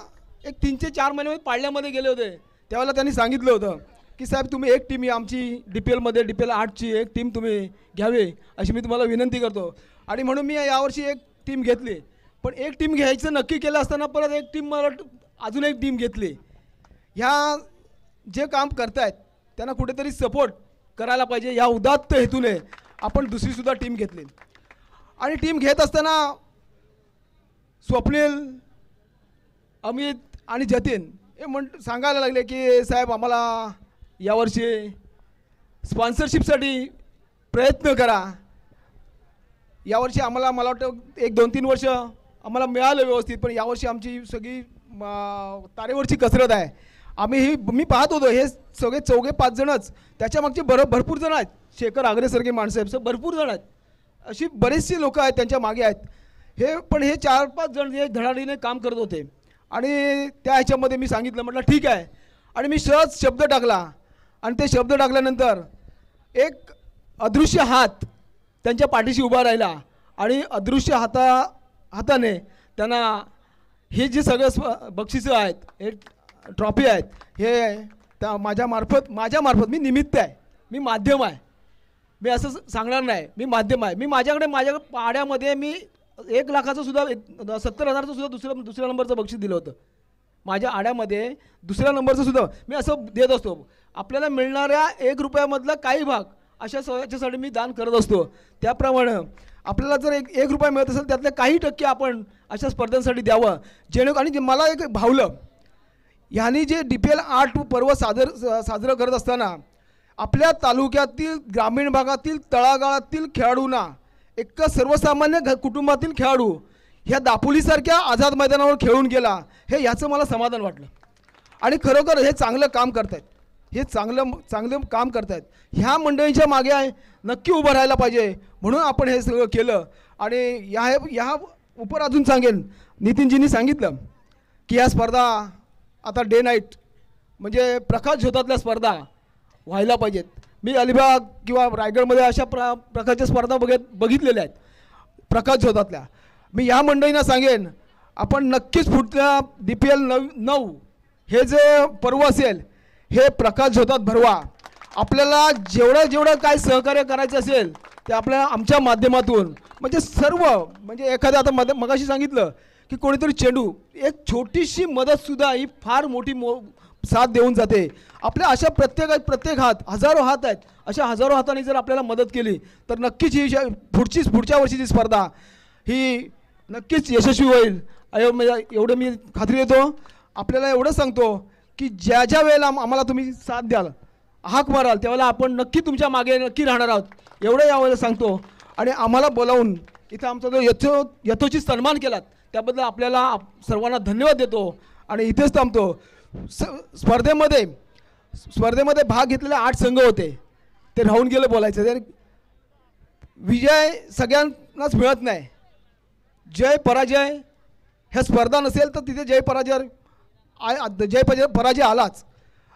E: एक 3 ते 4 महिन्यामध्ये पाळल्यामध्ये गेले होते. त्यावेळेला त्यांनी सांगितलं होतं की साहेब तुम्ही एक टीम आमची DPL 8ची एक टीम तुम्ही घ्यावी अशी मी तुम्हाला विनंती करतो. आणि म्हणून मी यावर्षी एक टीम घेतली. पण एक टीम घ्यायचं नक्की केलं असताना परत एक टीम मला अजून एक टीम घेतली. ह्या जे काम करतायत त्यांना कुठेतरी सपोर्ट करायला पाहिजे या उदात्त हेतूने आपण दुसरीसुद्धा टीम घेतली. आणि टीम घेत असताना स्वप्नील, अमित आणि जतीन हे सांगायला लागले की साहेब आम्हाला यावर्षी स्पॉन्सरशिपसाठी प्रयत्न करा. यावर्षी मला वाटतं 1-2-3 वर्ष आम्हाला मिळालं व्यवस्थित, पण यावर्षी आमची सगळी तारेवरची कसरत आहे. मी पाहत होतो हे सगळे 4-5 जणच, त्याच्यामागचे भरपूर जण आहेत. शेखर आगरेसारखे माणसं आहेत, भरपूर जण आहेत, अशी बरेचशी लोक आहेत त्यांच्या मागे आहेत. हे 4-5 जण हे धडाडीने काम करत होते. आणि त्या ह्याच्यामध्ये मी सांगितलं, म्हटलं ठीक आहे. आणि मी सहज शब्द टाकला आणि ते शब्द टाकल्यानंतर एक अदृश्य हात त्यांच्या पाठीशी उभा राहिला आणि अदृश्य हाताने त्यांना हे जे सगळं बक्षिसं आहेत, हे ट्रॉफी आहेत, हे त्या माझ्यामार्फत मी निमित्त आहे, मी माध्यम आहे. मी असं सांगणार नाही, मी माध्यम आहे. माझ्या पाड्यामध्ये मी 1 लाखाचं सुद्धा 70,000चं सुद्धा दुसऱ्या नंबरचं बक्षीस दिलं होतं. माझ्या आड्यामध्ये 2ऱ्या नंबरचं सुद्धा मी असं देत असतो. आपल्याला मिळणाऱ्या 1 रुपयामधला काही भाग अशा याच्यासाठी मी दान करत असतो. त्याप्रमाणे आपल्याला जर 1 रुपया मिळत असेल त्यातले काही टक्के आपण अशा स्पर्धांसाठी द्यावं जेणेकरून. आणि मला एक भावलं, ह्यांनी जे DPL 8 पर्व साजरं करत असताना आपल्या तालुक्यातील ग्रामीण भागातील तळागाळातील खेळाडूंना, एक सर्वसामान्य कुटुंबातील खेळाडू ह्या दापोलीसारख्या आझाद मैदानावर खेळून गेला, हे याचं मला समाधान वाटलं. आणि खरोखर हे चांगलं काम करतायत, हे चांगलं काम करतायत. ह्या मंडळींच्या मागे नक्की उभं राहायला पाहिजे म्हणून आपण हे सगळं केलं. आणि ह्या उपर अजून सांगेन, नितीनजींनी सांगितलं की ह्या स्पर्धा आता डे नाईट म्हणजे प्रकाश झोतातल्या स्पर्धा व्हायला पाहिजेत. मी अलिबाग किंवा रायगडमध्ये अशा प्रकारच्या स्पर्धा बघितलेल्या आहेत प्रकाश झोतातल्या. मी या मंडळींना सांगेन, आपण नक्कीच पुढच्या DPL 9 हे जे पर्व असेल हे प्रकाश झोतात भरवा. आपल्याला जेवढं काय सहकार्य करायचं असेल ते आपल्याला आमच्या माध्यमातून म्हणजे सर्व म्हणजे एखाद्या आता मगाशी सांगितलं की कोणीतरी चेंडू, एक छोटीशी मदतसुद्धा ही फार मोठी साथ देऊन जाते. आपल्या अशा प्रत्येक हात, हजारो हात आहेत, अशा हजारो हातांनी जर आपल्याला मदत केली तर नक्कीच ही पुढच्या वर्षीची स्पर्धा ही नक्कीच यशस्वी होईल. एवढं मी खात्री देतो. आपल्याला एवढं सांगतो की ज्या वेळेला आम्हाला तुम्ही साथ द्याल, हाक माराल, त्यावेळेला आपण नक्की तुमच्या मागे नक्की राहणार आहोत, एवढं यावेळेला सांगतो. आणि आम्हाला बोलावून इथं आमचा जो यथोचित सन्मान केलात त्याबद्दल आपल्याला सर्वांना धन्यवाद देतो आणि इथेच थांबतो. स्पर्धेमध्ये भाग घेतलेले 8 संघ होते, ते राहून गेले बोलायचं. तर विजय सगळ्यांनाच मिळत नाही. जय पराजय ह्या स्पर्धा नसेल तर तिथे जय पराजय आलाच,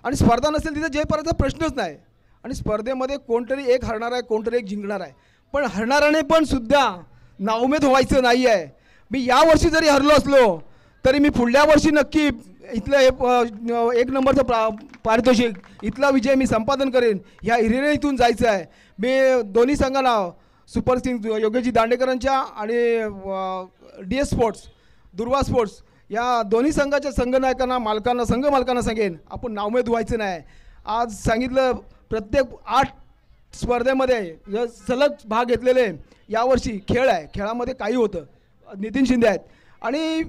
E: आणि स्पर्धा नसेल तिथे जय पराजय प्रश्नच नाही. आणि स्पर्धेमध्ये कोणतरी एक हरणार आहे, कोणतरी एक जिंकणार आहे, पण हरणाराने पण सुद्धा नाउमेद व्हायचं नाही आहे. मी यावर्षी जरी हरलो असलो तरी मी पुढल्या वर्षी नक्की इथलं 1 नंबरचं पारितोषिक, इथला विजय मी संपादन करेन. ह्या हिरिने इथून जायचं आहे. मी दोन्ही संघांना सुपर सिंग योगेशजी दांडेकरांच्या आणि DS स्पोर्ट्स, दुर्वा स्पोर्ट्स या दोन्ही संघाच्या संघनायकांना संघ मालकांना सांगेन, आपण नाउमेद व्हायचं नाही. आज सांगितलं प्रत्येक 8 स्पर्धेमध्ये सलग भाग घेतलेले यावर्षी खेळ आहे, खेळामध्ये काही होतं. नितीन शिंदे आहेत. आणि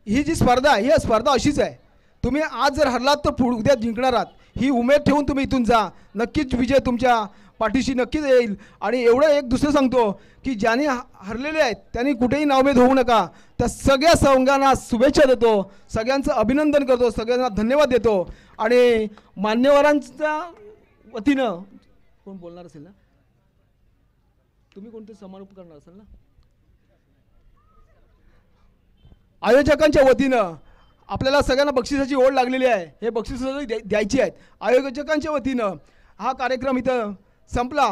E: ही जी स्पर्धा आहे, ही स्पर्धा अशीच आहे. तुम्ही आज जर हरलात तर उद्या जिंकणार आहात, ही उमेद ठेवून तुम्ही इथून जा. नक्कीच विजय तुमच्या पाठीशी नक्कीच येईल. आणि एवढं एक दुसरं सांगतो की ज्यांनी हरलेले आहेत त्यांनी कुठेही नाउमेद होऊ नका. त्या सगळ्या संघांना शुभेच्छा देतो, सगळ्यांचं अभिनंदन करतो, सगळ्यांना धन्यवाद देतो. आणि मान्यवरांच्या वतीनं कोण बोलणार असेल ना, तुम्ही कोणते समारोप करणार असेल ना, आयोजकांच्या वतीनं आपल्याला सगळ्यांना बक्षिसाची ओढ लागलेली आहे. हे बक्षीस द्यायची आहेत. आयोजकांच्या वतीनं हा कार्यक्रम इथं संपला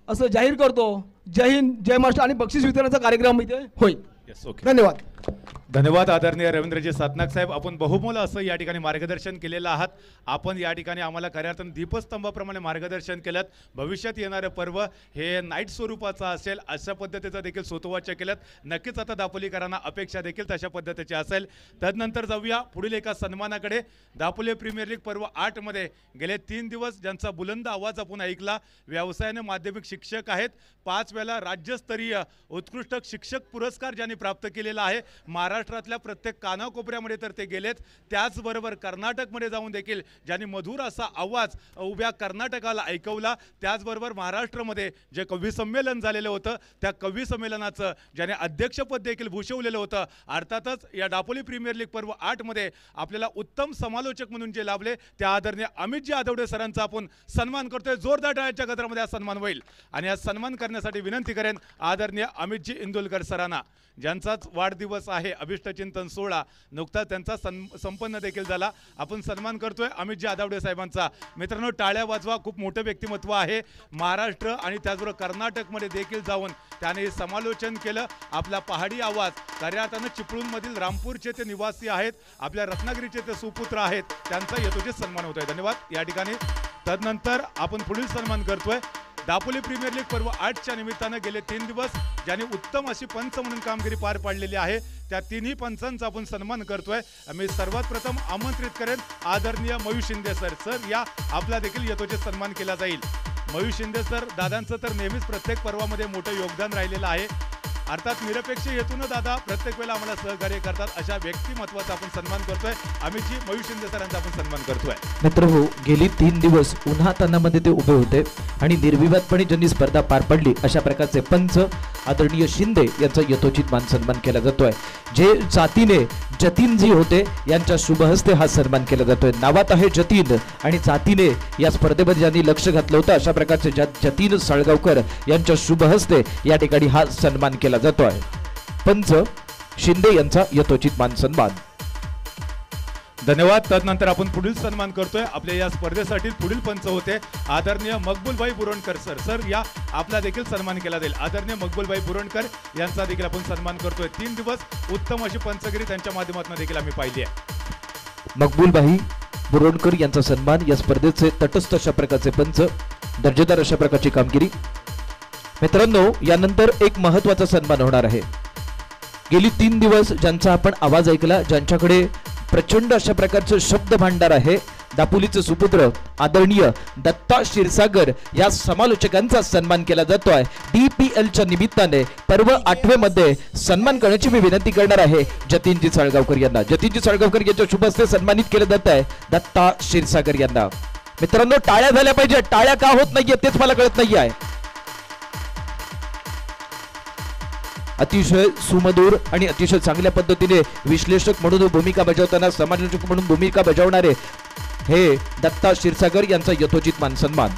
E: असं जाहीर करतो. जय हिंद, जय महाराष्ट्र. आणि बक्षीस वितरणाचा कार्यक्रम इथे होईल. धन्यवाद.
A: धन्यवाद आदरणीय रवींद्रजी सातनाक साहेब. आपण बहुमोल असं या ठिकाणी मार्गदर्शन केलेलं आहात. आपण या ठिकाणी आम्हाला खऱ्या अर्थाने दीपस्तंभाप्रमाणे मार्गदर्शन केलं. भविष्यात येणारं पर्व हे नाईट स्वरूपाचं असेल अशा पद्धतीचं देखील सूतोवाच केलं. नक्कीच आता दापोलीकरांना अपेक्षा देखील तशा पद्धतीची असेल. तदनंतर जाऊया पुढील एका सन्मानाकडे. दापोली प्रीमियर लीग पर्व 8 मध्ये गेले 3 दिवस ज्यांचा बुलंद आवाज आपण ऐकला, व्यवसायाने माध्यमिक शिक्षक आहेत, 5 वेळा राज्यस्तरीय उत्कृष्ट शिक्षक पुरस्कार ज्यांनी प्राप्त केलेला आहे. महाराष्ट्रातल्या प्रत्येक कानाकोपऱ्यामध्ये तर ते गेलेत. त्याचबरोबर कर्नाटकमध्ये जाऊन देखील ज्यांनी मधुर असा आवाज उभ्या कर्नाटकाला ऐकवला. त्याचबरोबर महाराष्ट्रामध्ये जे कवी संमेलन झालेलं होतं त्या कवी संमेलनाचं ज्याने अध्यक्षपद देखील भूषवलेलं होतं. अर्थातच या दापोली प्रीमियर लीग पर्व 8 मध्ये आपल्याला उत्तम समालोचक म्हणून जे लाभले त्या आदरणीय अमितजी आदवडे सरांचा आपण सन्मान करतोय. जोरदार टाळ्यांच्या गजरामध्ये हा सन्मान होईल. आणि हा सन्मान करण्यासाठी विनंती करेन आदरणीय अमितजी इंदुलकर सरांना, ज्यांचाच वाढदिवस आहे. अभिष्टचिंतन 16 नुकताच त्यांचा संपन्न देखील झाला. आपण सन्मान करतोय अमितजी आदावडे साहेबांचा. मित्रांनो, टाळ्या वाजवा. खूप मोठं व्यक्तिमत्व आहे. महाराष्ट्र आणि त्याचबरोबर कर्नाटकमध्ये देखील जाऊन त्याने समालोचन केलं. आपला पहाडी आवाज खऱ्या अर्थानं चिपळूणमधील रामपूरचे ते निवासी आहेत, आपल्या रत्नागिरीचे ते सुपुत्र आहेत, त्यांचा यथोचित सन्मान होतोय. धन्यवाद या ठिकाणी. तदनंतर आपण पुढील सन्मान करतोय दापोली प्रीमियर लीग पर्व 8च्या निमित्तानं गेले 3 दिवस ज्यांनी उत्तम अशी पंच म्हणून कामगिरी पार पाडलेली आहे त्या तिन्ही पंचांचा आपण सन्मान करतोय. मी सर्वात प्रथम आमंत्रित करेन आदरणीय मयूर शिंदे सर. सर या आपला देखील यथोचित सन्मान केला जाईल. मयूर शिंदे सर दादांचं तर नेहमीच प्रत्येक पर्वामध्ये मोठं योगदान राहिलेलं आहे. अर्थात निरपेक्ष हेतून दादा प्रत्येक वेळेला आम्हाला सहकार्य करतात. अशा व्यक्तिमत्वाचा आपण सन्मान करतोय. अमितजी मयूर शिंदे सरांचा आपण सन्मान करतोय.
B: मित्रहो, गेली 3 दिवस उन्हा तानामध्ये ते उभे होते आणि निर्विवादपणे ज्यांनी स्पर्धा पार पाडली अशा प्रकारचे पंच आदरणीय शिंदे यांचा यथोचित मान सन्मान केला जातोय. जे जातीने जतीनजी होते यांच्या शुभ हस्ते हा सन्मान केला जातोय. नावात आहे जतीन आणि जातीने या स्पर्धेमध्ये ज्यांनी लक्ष घातलं होतं अशा प्रकारचे जतीन साळगावकर यांच्या शुभ हस्ते या ठिकाणी हा सन्मान केला जातोय. पंच शिंदे यांचा यथोचित मान सन्मान.
A: धन्यवाद. तदनंतर आपण पुढील सन्मान करतोय. आपल्या या स्पर्धेसाठी पुढील पंच होते आदरणीय मकबूलभाई बुरोणकर सर. सर या आपला देखील सन्मान केला जाईल. आदरणीय मकबूलभाई बुरोणकर यांचा देखील आपण सन्मान करतोय. 3 दिवस उत्तम अशी पंचगिरी त्यांच्या माध्यमातून देखील आम्ही पाहिली आहे.
B: मकबूलभाई बुरोणकर यांचा सन्मान. या स्पर्धेचे तटस्थ अशा प्रकारचे पंच, दर्जेदार अशा प्रकारची कामगिरी. मित्रांनो, यानंतर एक महत्त्वाचा सन्मान होणार आहे. गेली 3 दिवस ज्यांचा आपण आवाज ऐकला, ज्यांच्याकडे प्रचंड अशा प्रकारचं शब्द भांडार आहे, दापोलीचे सुपुत्र आदरणीय दत्ता क्षीरसागर या समालोचकांचा सन्मान केला जातोय. DPLच्या निमित्ताने पर्व 8 मध्ये सन्मान करण्याची मी विनंती करणार आहे जतीनजी साळगावकर यांना. जतीनजी साळगावकर यांच्या शुभ हस्ते सन्मानित केलं जात आहे दत्ता क्षीरसागर यांना. मित्रांनो, टाळ्या झाल्या पाहिजे. टाळ्या का होत नाहीये तेच मला कळत नाहीये. अतिशय सुमधुर आणि अतिशय चांगल्या पद्धतीने विश्लेषक म्हणून भूमिका बजावताना, समालोचक म्हणून भूमिका बजावणारे हे दत्ता क्षीरसागर यांचा यथोचित मान सन्मान.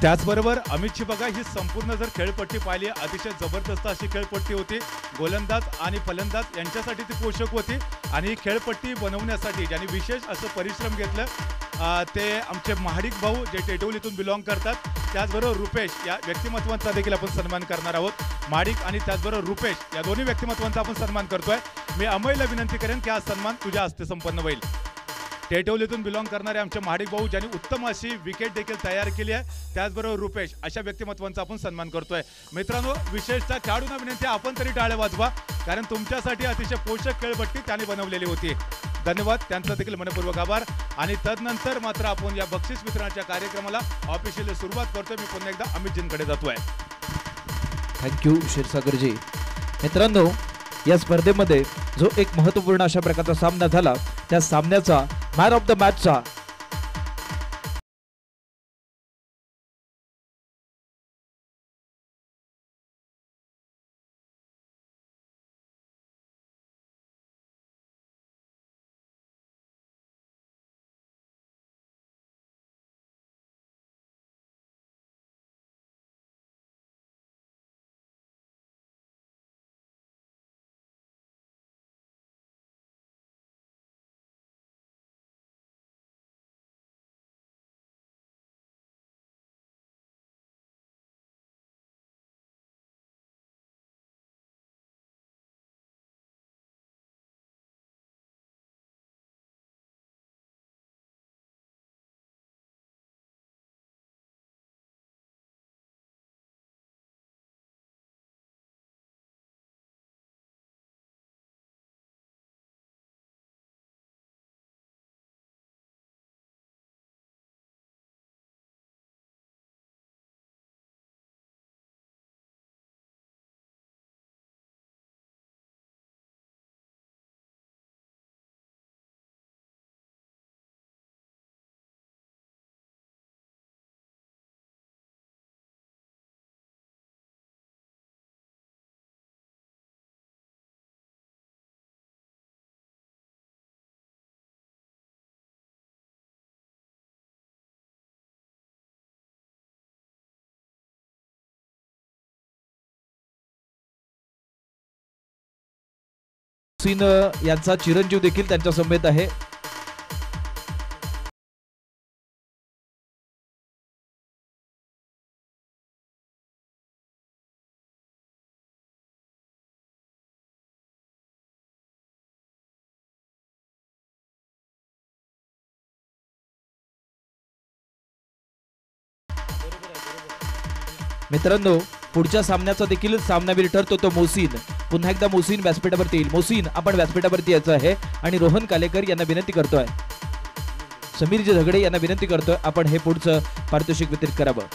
A: त्याचबरोबर अमितची बघा ही संपूर्ण जर खेळपट्टी पाहिली अतिशय जबरदस्त अशी खेळपट्टी होती. गोलंदाज आणि फलंदाज यांच्यासाठी ती पोषक होती आणि ही खेळपट्टी बनवण्यासाठी ज्यांनी विशेष असं परिश्रम घेतलं ते आमचे महाडिक भाऊ जे टेटवलीतून बिलॉंग करतात. त्याचबरोबर रुपेश या व्यक्तिमत्वांचा देखील आपण सन्मान करणार आहोत. महाडिक आणि त्याचबरोबर रुपेश या दोन्ही व्यक्तिमत्वांचा आपण सन्मान करतोय. मी अमयला विनंती करेन की हा सन्मान तुझ्या हस्ते संपन्न होईल. टेटवलीतून बिलॉंग करणारे आमचे महाडिक भाऊ ज्यांनी उत्तम अशी विकेट देखील तयार केली आहे. त्याचबरोबर रुपेश अशा व्यक्तिमत्वांचा आपण सन्मान करतोय. मित्रांनो, विशेषतः खेळाडूंना विनंती आपण तरी टाळ्या वाजवा, कारण तुमच्यासाठी अतिशय पोषक खेळपट्टी त्यांनी बनवलेली होती. धन्यवाद, त्यांचा देखील मनपूर्वक आभार. आणि तदनंतर मात्र आपण या बक्षीस वितरणाच्या कार्यक्रमाला ऑफिशियली सुरुवात करतोय. मी पुन्हा एकदा अमितजींकडे जातोय.
B: थँक्यू क्षीरसागरजी. मित्रांनो, या स्पर्धेमध्ये जो एक महत्त्वपूर्ण अशा प्रकारचा सामना झाला, त्या सामन्याचा मॅन ऑफ द मॅचचा मोहसिन यांचा चिरंजीव देखील त्यांच्या समेत आहे. मित्रांनो, पुढच्या सामन्याचा देखील सामनावीर ठरतो तो मोहसिन. पुन्हा एकदा मोहसिन व्यासपीठावरती येईल. मोहसिन, आपण व्यासपीठावरती यायचं आहे आणि रोहन कालेकर यांना विनंती करतोय, समीरजी झगडे यांना विनंती करतोय, आपण हे पुढचं पारितोषिक वितरित करावं.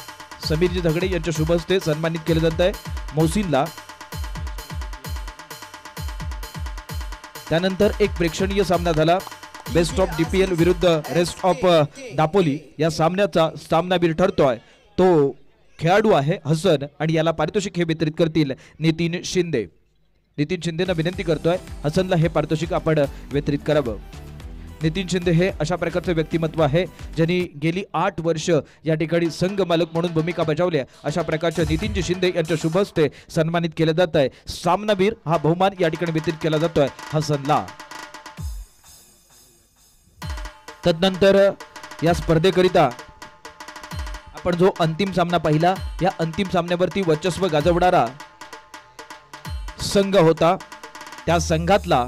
B: समीरजी झगडे यांच्या शुभ हस्ते सन्मानित केलं जात आहे मोहसिनला. त्यानंतर एक प्रेक्षणीय सामना झाला, बेस्ट ऑफ डीपीएल विरुद्ध रेस्ट ऑफ दापोली. या सामन्याचा सामनावीर ठरतोय तो खेळाडू आहे हसन आणि याला पारितोषिक हे वितरित करतील नितीन शिंदे. नितीन शिंदेना विनंती करतोय हसनला हे पारितोषिक आपण वितरित करावं. नितीन शिंदे हे अशा प्रकारचे व्यक्तिमत्व आहे ज्यांनी गेली 8 वर्ष या ठिकाणी संघ मालक म्हणून भूमिका बजावली. अशा प्रकारच्या नितीनजी शिंदे यांच्या शुभ हस्ते सन्मानित केले जात आहे. सामनावीर हा बहुमान या ठिकाणी वितरित केला जातोय हसनला. तदनंतर या स्पर्धेकरिता आपण जो अंतिम सामना पाहिला, या अंतिम सामन्यावरती वर्चस्व गाजवणारा संघ होता. त्या संघातला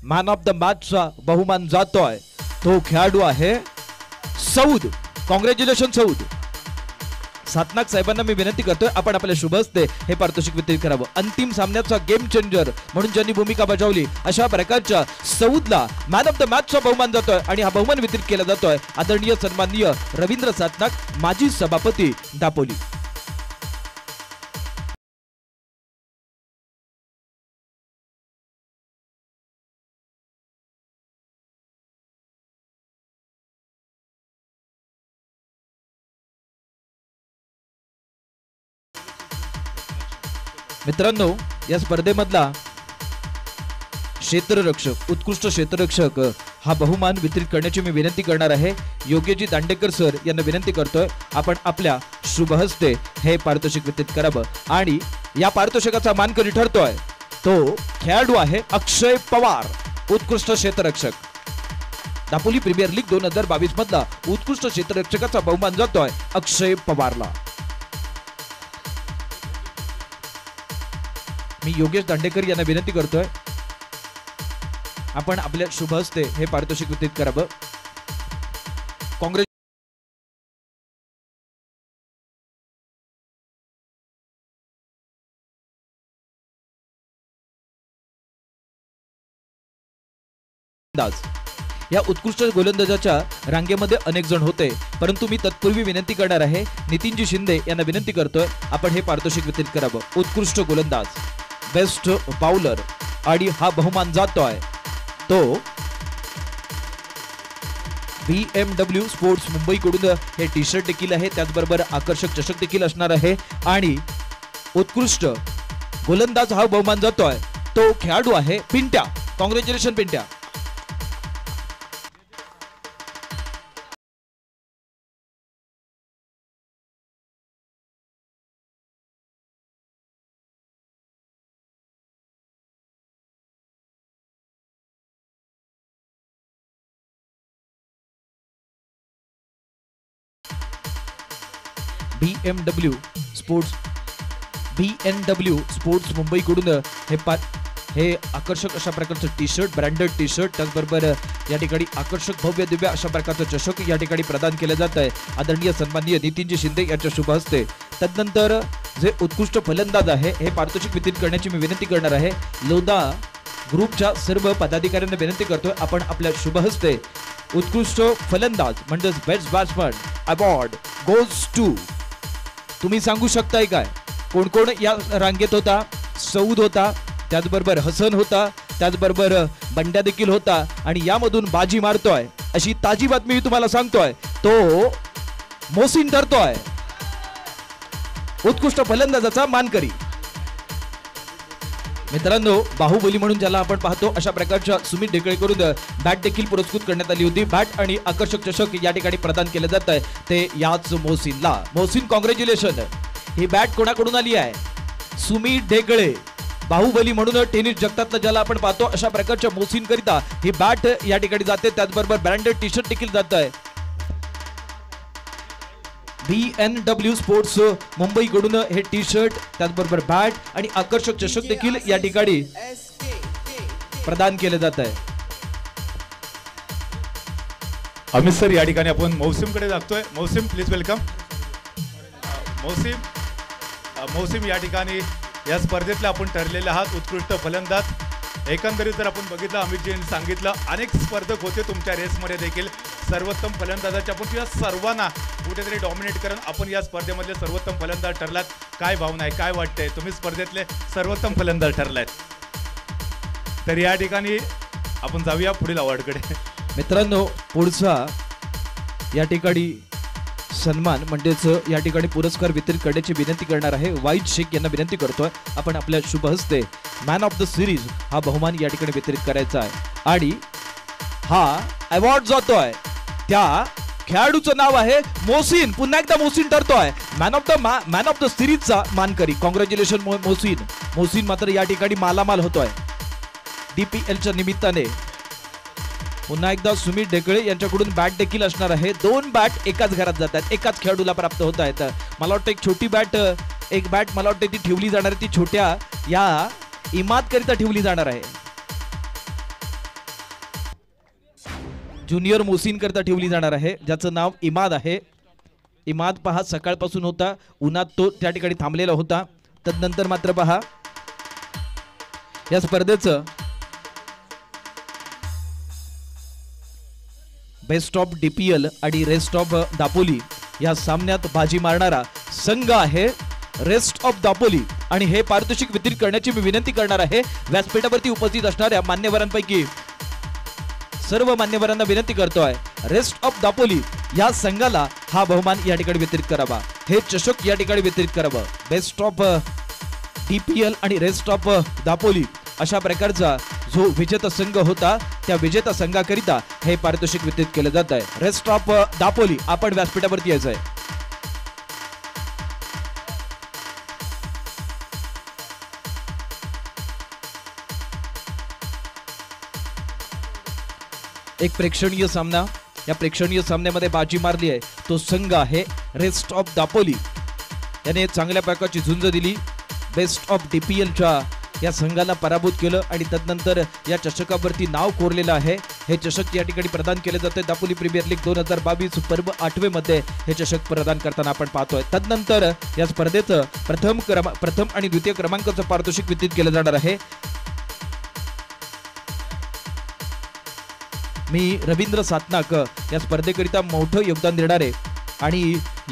B: मॅन ऑफ द मॅचचा बहुमान जातोय तो खेळाडू आहे सौद. Congratulation Saud. सातनाक साहेबांना मी विनंती करतोय आपण आपल्या शुभ हस्ते हे पारितोषिक वितरित करावं. अंतिम सामन्याचा गेम चेंजर म्हणून ज्यांनी भूमिका बजावली अशा प्रकारच्या सौदला मॅन ऑफ द मॅचचा बहुमान जातोय आणि हा बहुमान वितरित केला जातोय आदरणीय सन्माननीय रवींद्र सातनाक, माजी सभापती दापोली. मित्रांनो, या स्पर्धेमधला क्षेत्ररक्षक, उत्कृष्ट क्षेत्ररक्षक हा बहुमान वितरित करण्याची मी विनंती करणार आहे. योग्यजी दांडेकर सर यांना विनंती करतोय आपण आपल्या शुभ हस्ते हे पारितोषिक वितरित करावं. आणि या पारितोषिकाचा मानकरी ठरतोय तो खेळाडू आहे अक्षय पवार, उत्कृष्ट क्षेत्ररक्षक. दापोली प्रीमियर लीग 2022 मधला उत्कृष्ट क्षेत्ररक्षकाचा बहुमान जातोय अक्षय पवारला. मी योगेश दांडेकर यांना विनंती करतोय आपण आपल्या शुभ हस्ते हे पारितोषिक वितरित करावं. काँग्रेस या उत्कृष्ट गोलंदाजाच्या रांगेमध्ये अनेक जण होते, परंतु मी तत्पूर्वी विनंती करणार आहे नितीनजी शिंदे यांना विनंती करतोय आपण हे पारितोषिक वितरित करावं. उत्कृष्ट गोलंदाज, बेस्ट बाउलर, आणि हा बहुमान जातोय तो BMW स्पोर्ट्स मुंबई कडून हे टी शर्ट देखील आहे, त्याचबरोबर आकर्षक चषक देखील असणार आहे. आणि उत्कृष्ट गोलंदाज हा बहुमान जातोय तो खेळाडू आहे Pintya. Congratulation Pintya. BMW sports Mumbai कडून हे आकर्षक अशा प्रकारचं T shirt, branded T shirt, त्याचबरोबर या ठिकाणी आकर्षक भव्य दिव्य अशा प्रकारचं चषक या ठिकाणी प्रदान केलं जात आहे आदरणीय सन्माननीय नितीनजी शिंदे यांच्या शुभ हस्ते. तदनंतर जे उत्कृष्ट फलंदाज आहे हे पारितोषिक वितरित करण्याची मी विनंती करणार आहे. लोधा ग्रुपच्या सर्व पदाधिकाऱ्यांना विनंती करतोय आपण आपल्या शुभ हस्ते उत्कृष्ट फलंदाज म्हणजेच best batsman award goes to. तुम्ही सांगू शकताय काय कोण कोण या रांगेत होता? सौद होता, त्याचबरोबर हसन होता, त्याचबरोबर बंड्या देखील होता, आणि यामधून बाजी मारतोय अशी ताजी बातमी मी तुम्हाला सांगतोय तो मोहसिन ठरतोय उत्कृष्ट फलंदाजाचा मानकरी. मित्रांनो, बाहुबली म्हणून ज्याला आपण पाहतो अशा प्रकारच्या सुमित ढेकळेकडून बॅट देखील पुरस्कृत करण्यात आली होती. बॅट आणि आकर्षक चषक या ठिकाणी प्रदान केले जात आहे ते याच मोहसिनला. मोहसिन कॉंग्रॅच्युलेशन. ही बॅट कोणाकडून आली आहे? सुमित ढेकळे, बाहुबली म्हणून टेनिस जगतातलं ज्याला आपण पाहतो अशा प्रकारच्या मोहसिन करिता ही बॅट या ठिकाणी जाते, त्याचबरोबर ब्रँडेड टी शर्ट देखील जात आहे. BMW स्पोर्ट्स मुंबई कडून हे टी शर्ट, त्याचबरोबर बॅट आणि आकर्षक चषक देखील या ठिकाणी प्रदान केले जात आहे.
A: अमित सर, या ठिकाणी आपण मौसिम कडे जातोय. मौसिम, प्लीज वेलकम. मौसिम या ठिकाणी या स्पर्धेतले आपण ठरलेले आहात उत्कृष्ट फलंदाज. एकंदरीत जर आपण बघितलं, अमितजींनी सांगितलं अनेक स्पर्धक होते तुमच्या रेसमध्ये देखील. सर्वोत्तम फलंदाजाच्या आपण या सर्वांना कुठेतरी डॉमिनेट करून आपण या स्पर्धेमधले सर्वोत्तम फलंदाज ठरलात. काय भावना आहे, काय वाटतंय? तुम्ही स्पर्धेतले सर्वोत्तम फलंदाज ठरलात. तर या ठिकाणी आपण जाऊया पुढील अवॉर्डकडे.
B: मित्रांनो, पुढचा या ठिकाणी सन्मान म्हणजेच या ठिकाणी पुरस्कार वितरित करण्याची विनंती करणार आहे. वाईद शेख यांना विनंती करतोय आपण आपल्या शुभ हस्ते मॅन ऑफ द सिरीज हा बहुमान या ठिकाणी वितरित करायचा आहे. आणि हा अवॉर्ड जातोय त्या खेळाडूचं नाव आहे मोहसिन. पुन्हा एकदा मोहसिन ठरतोय मॅन ऑफ द सिरीजचा मानकरी. कॉंग्रॅच्युलेशन मोहसिन. मोहसिन मात्र या ठिकाणी मालामाल होतोय DPLच्या निमित्ताने. पुन्हा एकदा सुमित ढेकळे यांच्याकडून बॅट देखील असणार आहे. 2 बॅट एकाच घरात जातात, एकाच खेळाडूला प्राप्त होत आहेत. मला वाटतं एक छोटी बॅट, एक बॅट मला वाटतं ती ठेवली जाणार आहे, ती छोट्या या इमाद करिता ठेवली जाणार आहे. ज्युनियर मोहसिन करता ठेवली जाणार आहे, ज्याचं नाव इमाद आहे. इमाद पहा सकाळपासून होता उन्हात, तो त्या ठिकाणी थांबलेला होता. तदनंतर मात्र पहा या स्पर्धेचं बेस्ट ऑफ DPL आणि रेस्ट ऑफ दापोली या सामन्यात बाजी मारणारा संघ आहे रेस्ट ऑफ दापोली. आणि हे पारितोषिक वितरित करण्याची मी विनंती करणार आहे व्यासपीठावरती उपस्थित असणाऱ्या मान्यवरांपैकी सर्व मान्यवरांना विनंती करतोय रेस्ट ऑफ दापोली या संघाला हा बहुमान या ठिकाणी वितरित करावा, हे चषक या ठिकाणी वितरित करावं. बेस्ट ऑफ DPL आणि रेस्ट ऑफ दापोली अशा प्रकारचा जो विजेता संघ होता त्या विजेता संघाकरिता हे पारितोषिक वितरित केलं जात आहे. रेस्ट ऑफ दापोली आपण व्यासपीठावरती यायचं आहे. एक प्रेक्षणीय सामना, या प्रेक्षणीय सामन्यामध्ये बाजी मारली आहे तो संघ आहे रेस्ट ऑफ दापोली. याने चांगल्या प्रकारची झुंज दिली, बेस्ट ऑफ DPLच्या या संघाला पराभूत केलं आणि तदनंतर या चषकावरती नाव कोरलेलं आहे. हे चषक या ठिकाणी प्रदान केले जाते दापोली प्रीमियर लीग 2022 पर्व 8 मध्ये हे चषक प्रदान करताना आपण पाहतोय. तदनंतर या स्पर्धेचं प्रथम आणि द्वितीय क्रमांकाचं पारितोषिक वितरित केलं जाणार आहे. मी रवींद्र सातनाक या स्पर्धेकरिता मोठं योगदान देणारे आणि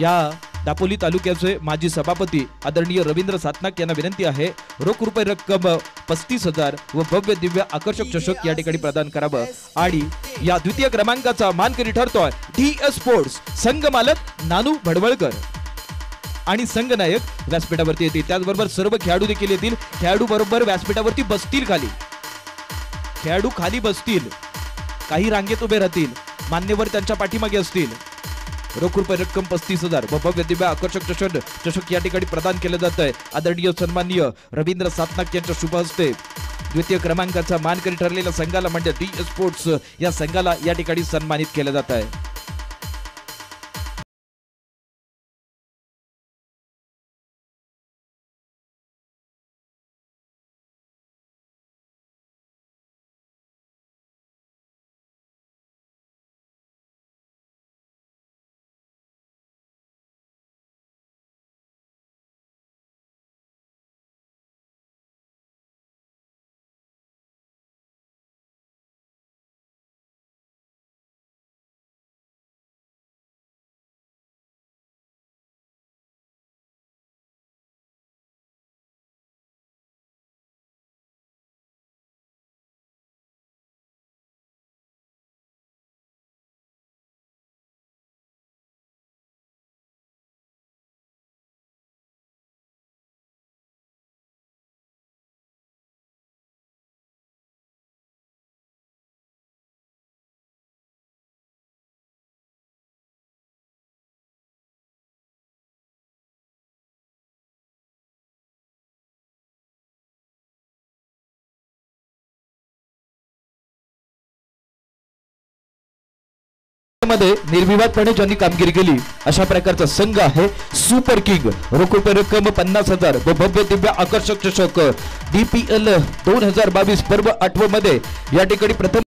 B: या दापोली तालुक्याचे माजी सभापती आदरणीय रवींद्र सातनाक यांना विनंती आहे रोख रुपये रक्कम 35,000 व भव्य दिव्य आकर्षक चषक या ठिकाणी प्रदान करावं. आणि या द्वितीय क्रमांकाचा मानकरी ठरतोय DS स्पोर्ट्स संघ मालक नानू भडवळकर आणि संघनायक व्यासपीठावरती येतील. त्याचबरोबर सर्व खेळाडू देखील येतील. खेळाडू बरोबर व्यासपीठावरती बसतील, खेळाडू खाली बसतील, काही रांगेत उभे राहतील, मान्यवर त्यांच्या पाठीमागे असतील. रोख रुपये रक्कम 35,000 व भव्य दिव्य आकर्षक चषक या ठिकाणी प्रदान केलं जात आहे. आदरणीय सन्माननीय रवींद्र सातनाक यांच्या शुभ हस्ते द्वितीय क्रमांकाचा मानकरी ठरलेल्या संघाला म्हणजे DS स्पोर्ट्स या संघाला या ठिकाणी सन्मानित केलं जात आहे. मध्ये निर्विवादपणे ज्यांनी कामगिरी केली अशा प्रकारचा संघ आहे सुपर किंग. रोख रुपये रक्कम 50,000 व भव्य दिव्य आकर्षक चषक DPL 2022 पर्व 8 मध्ये या ठिकाणी प्रथम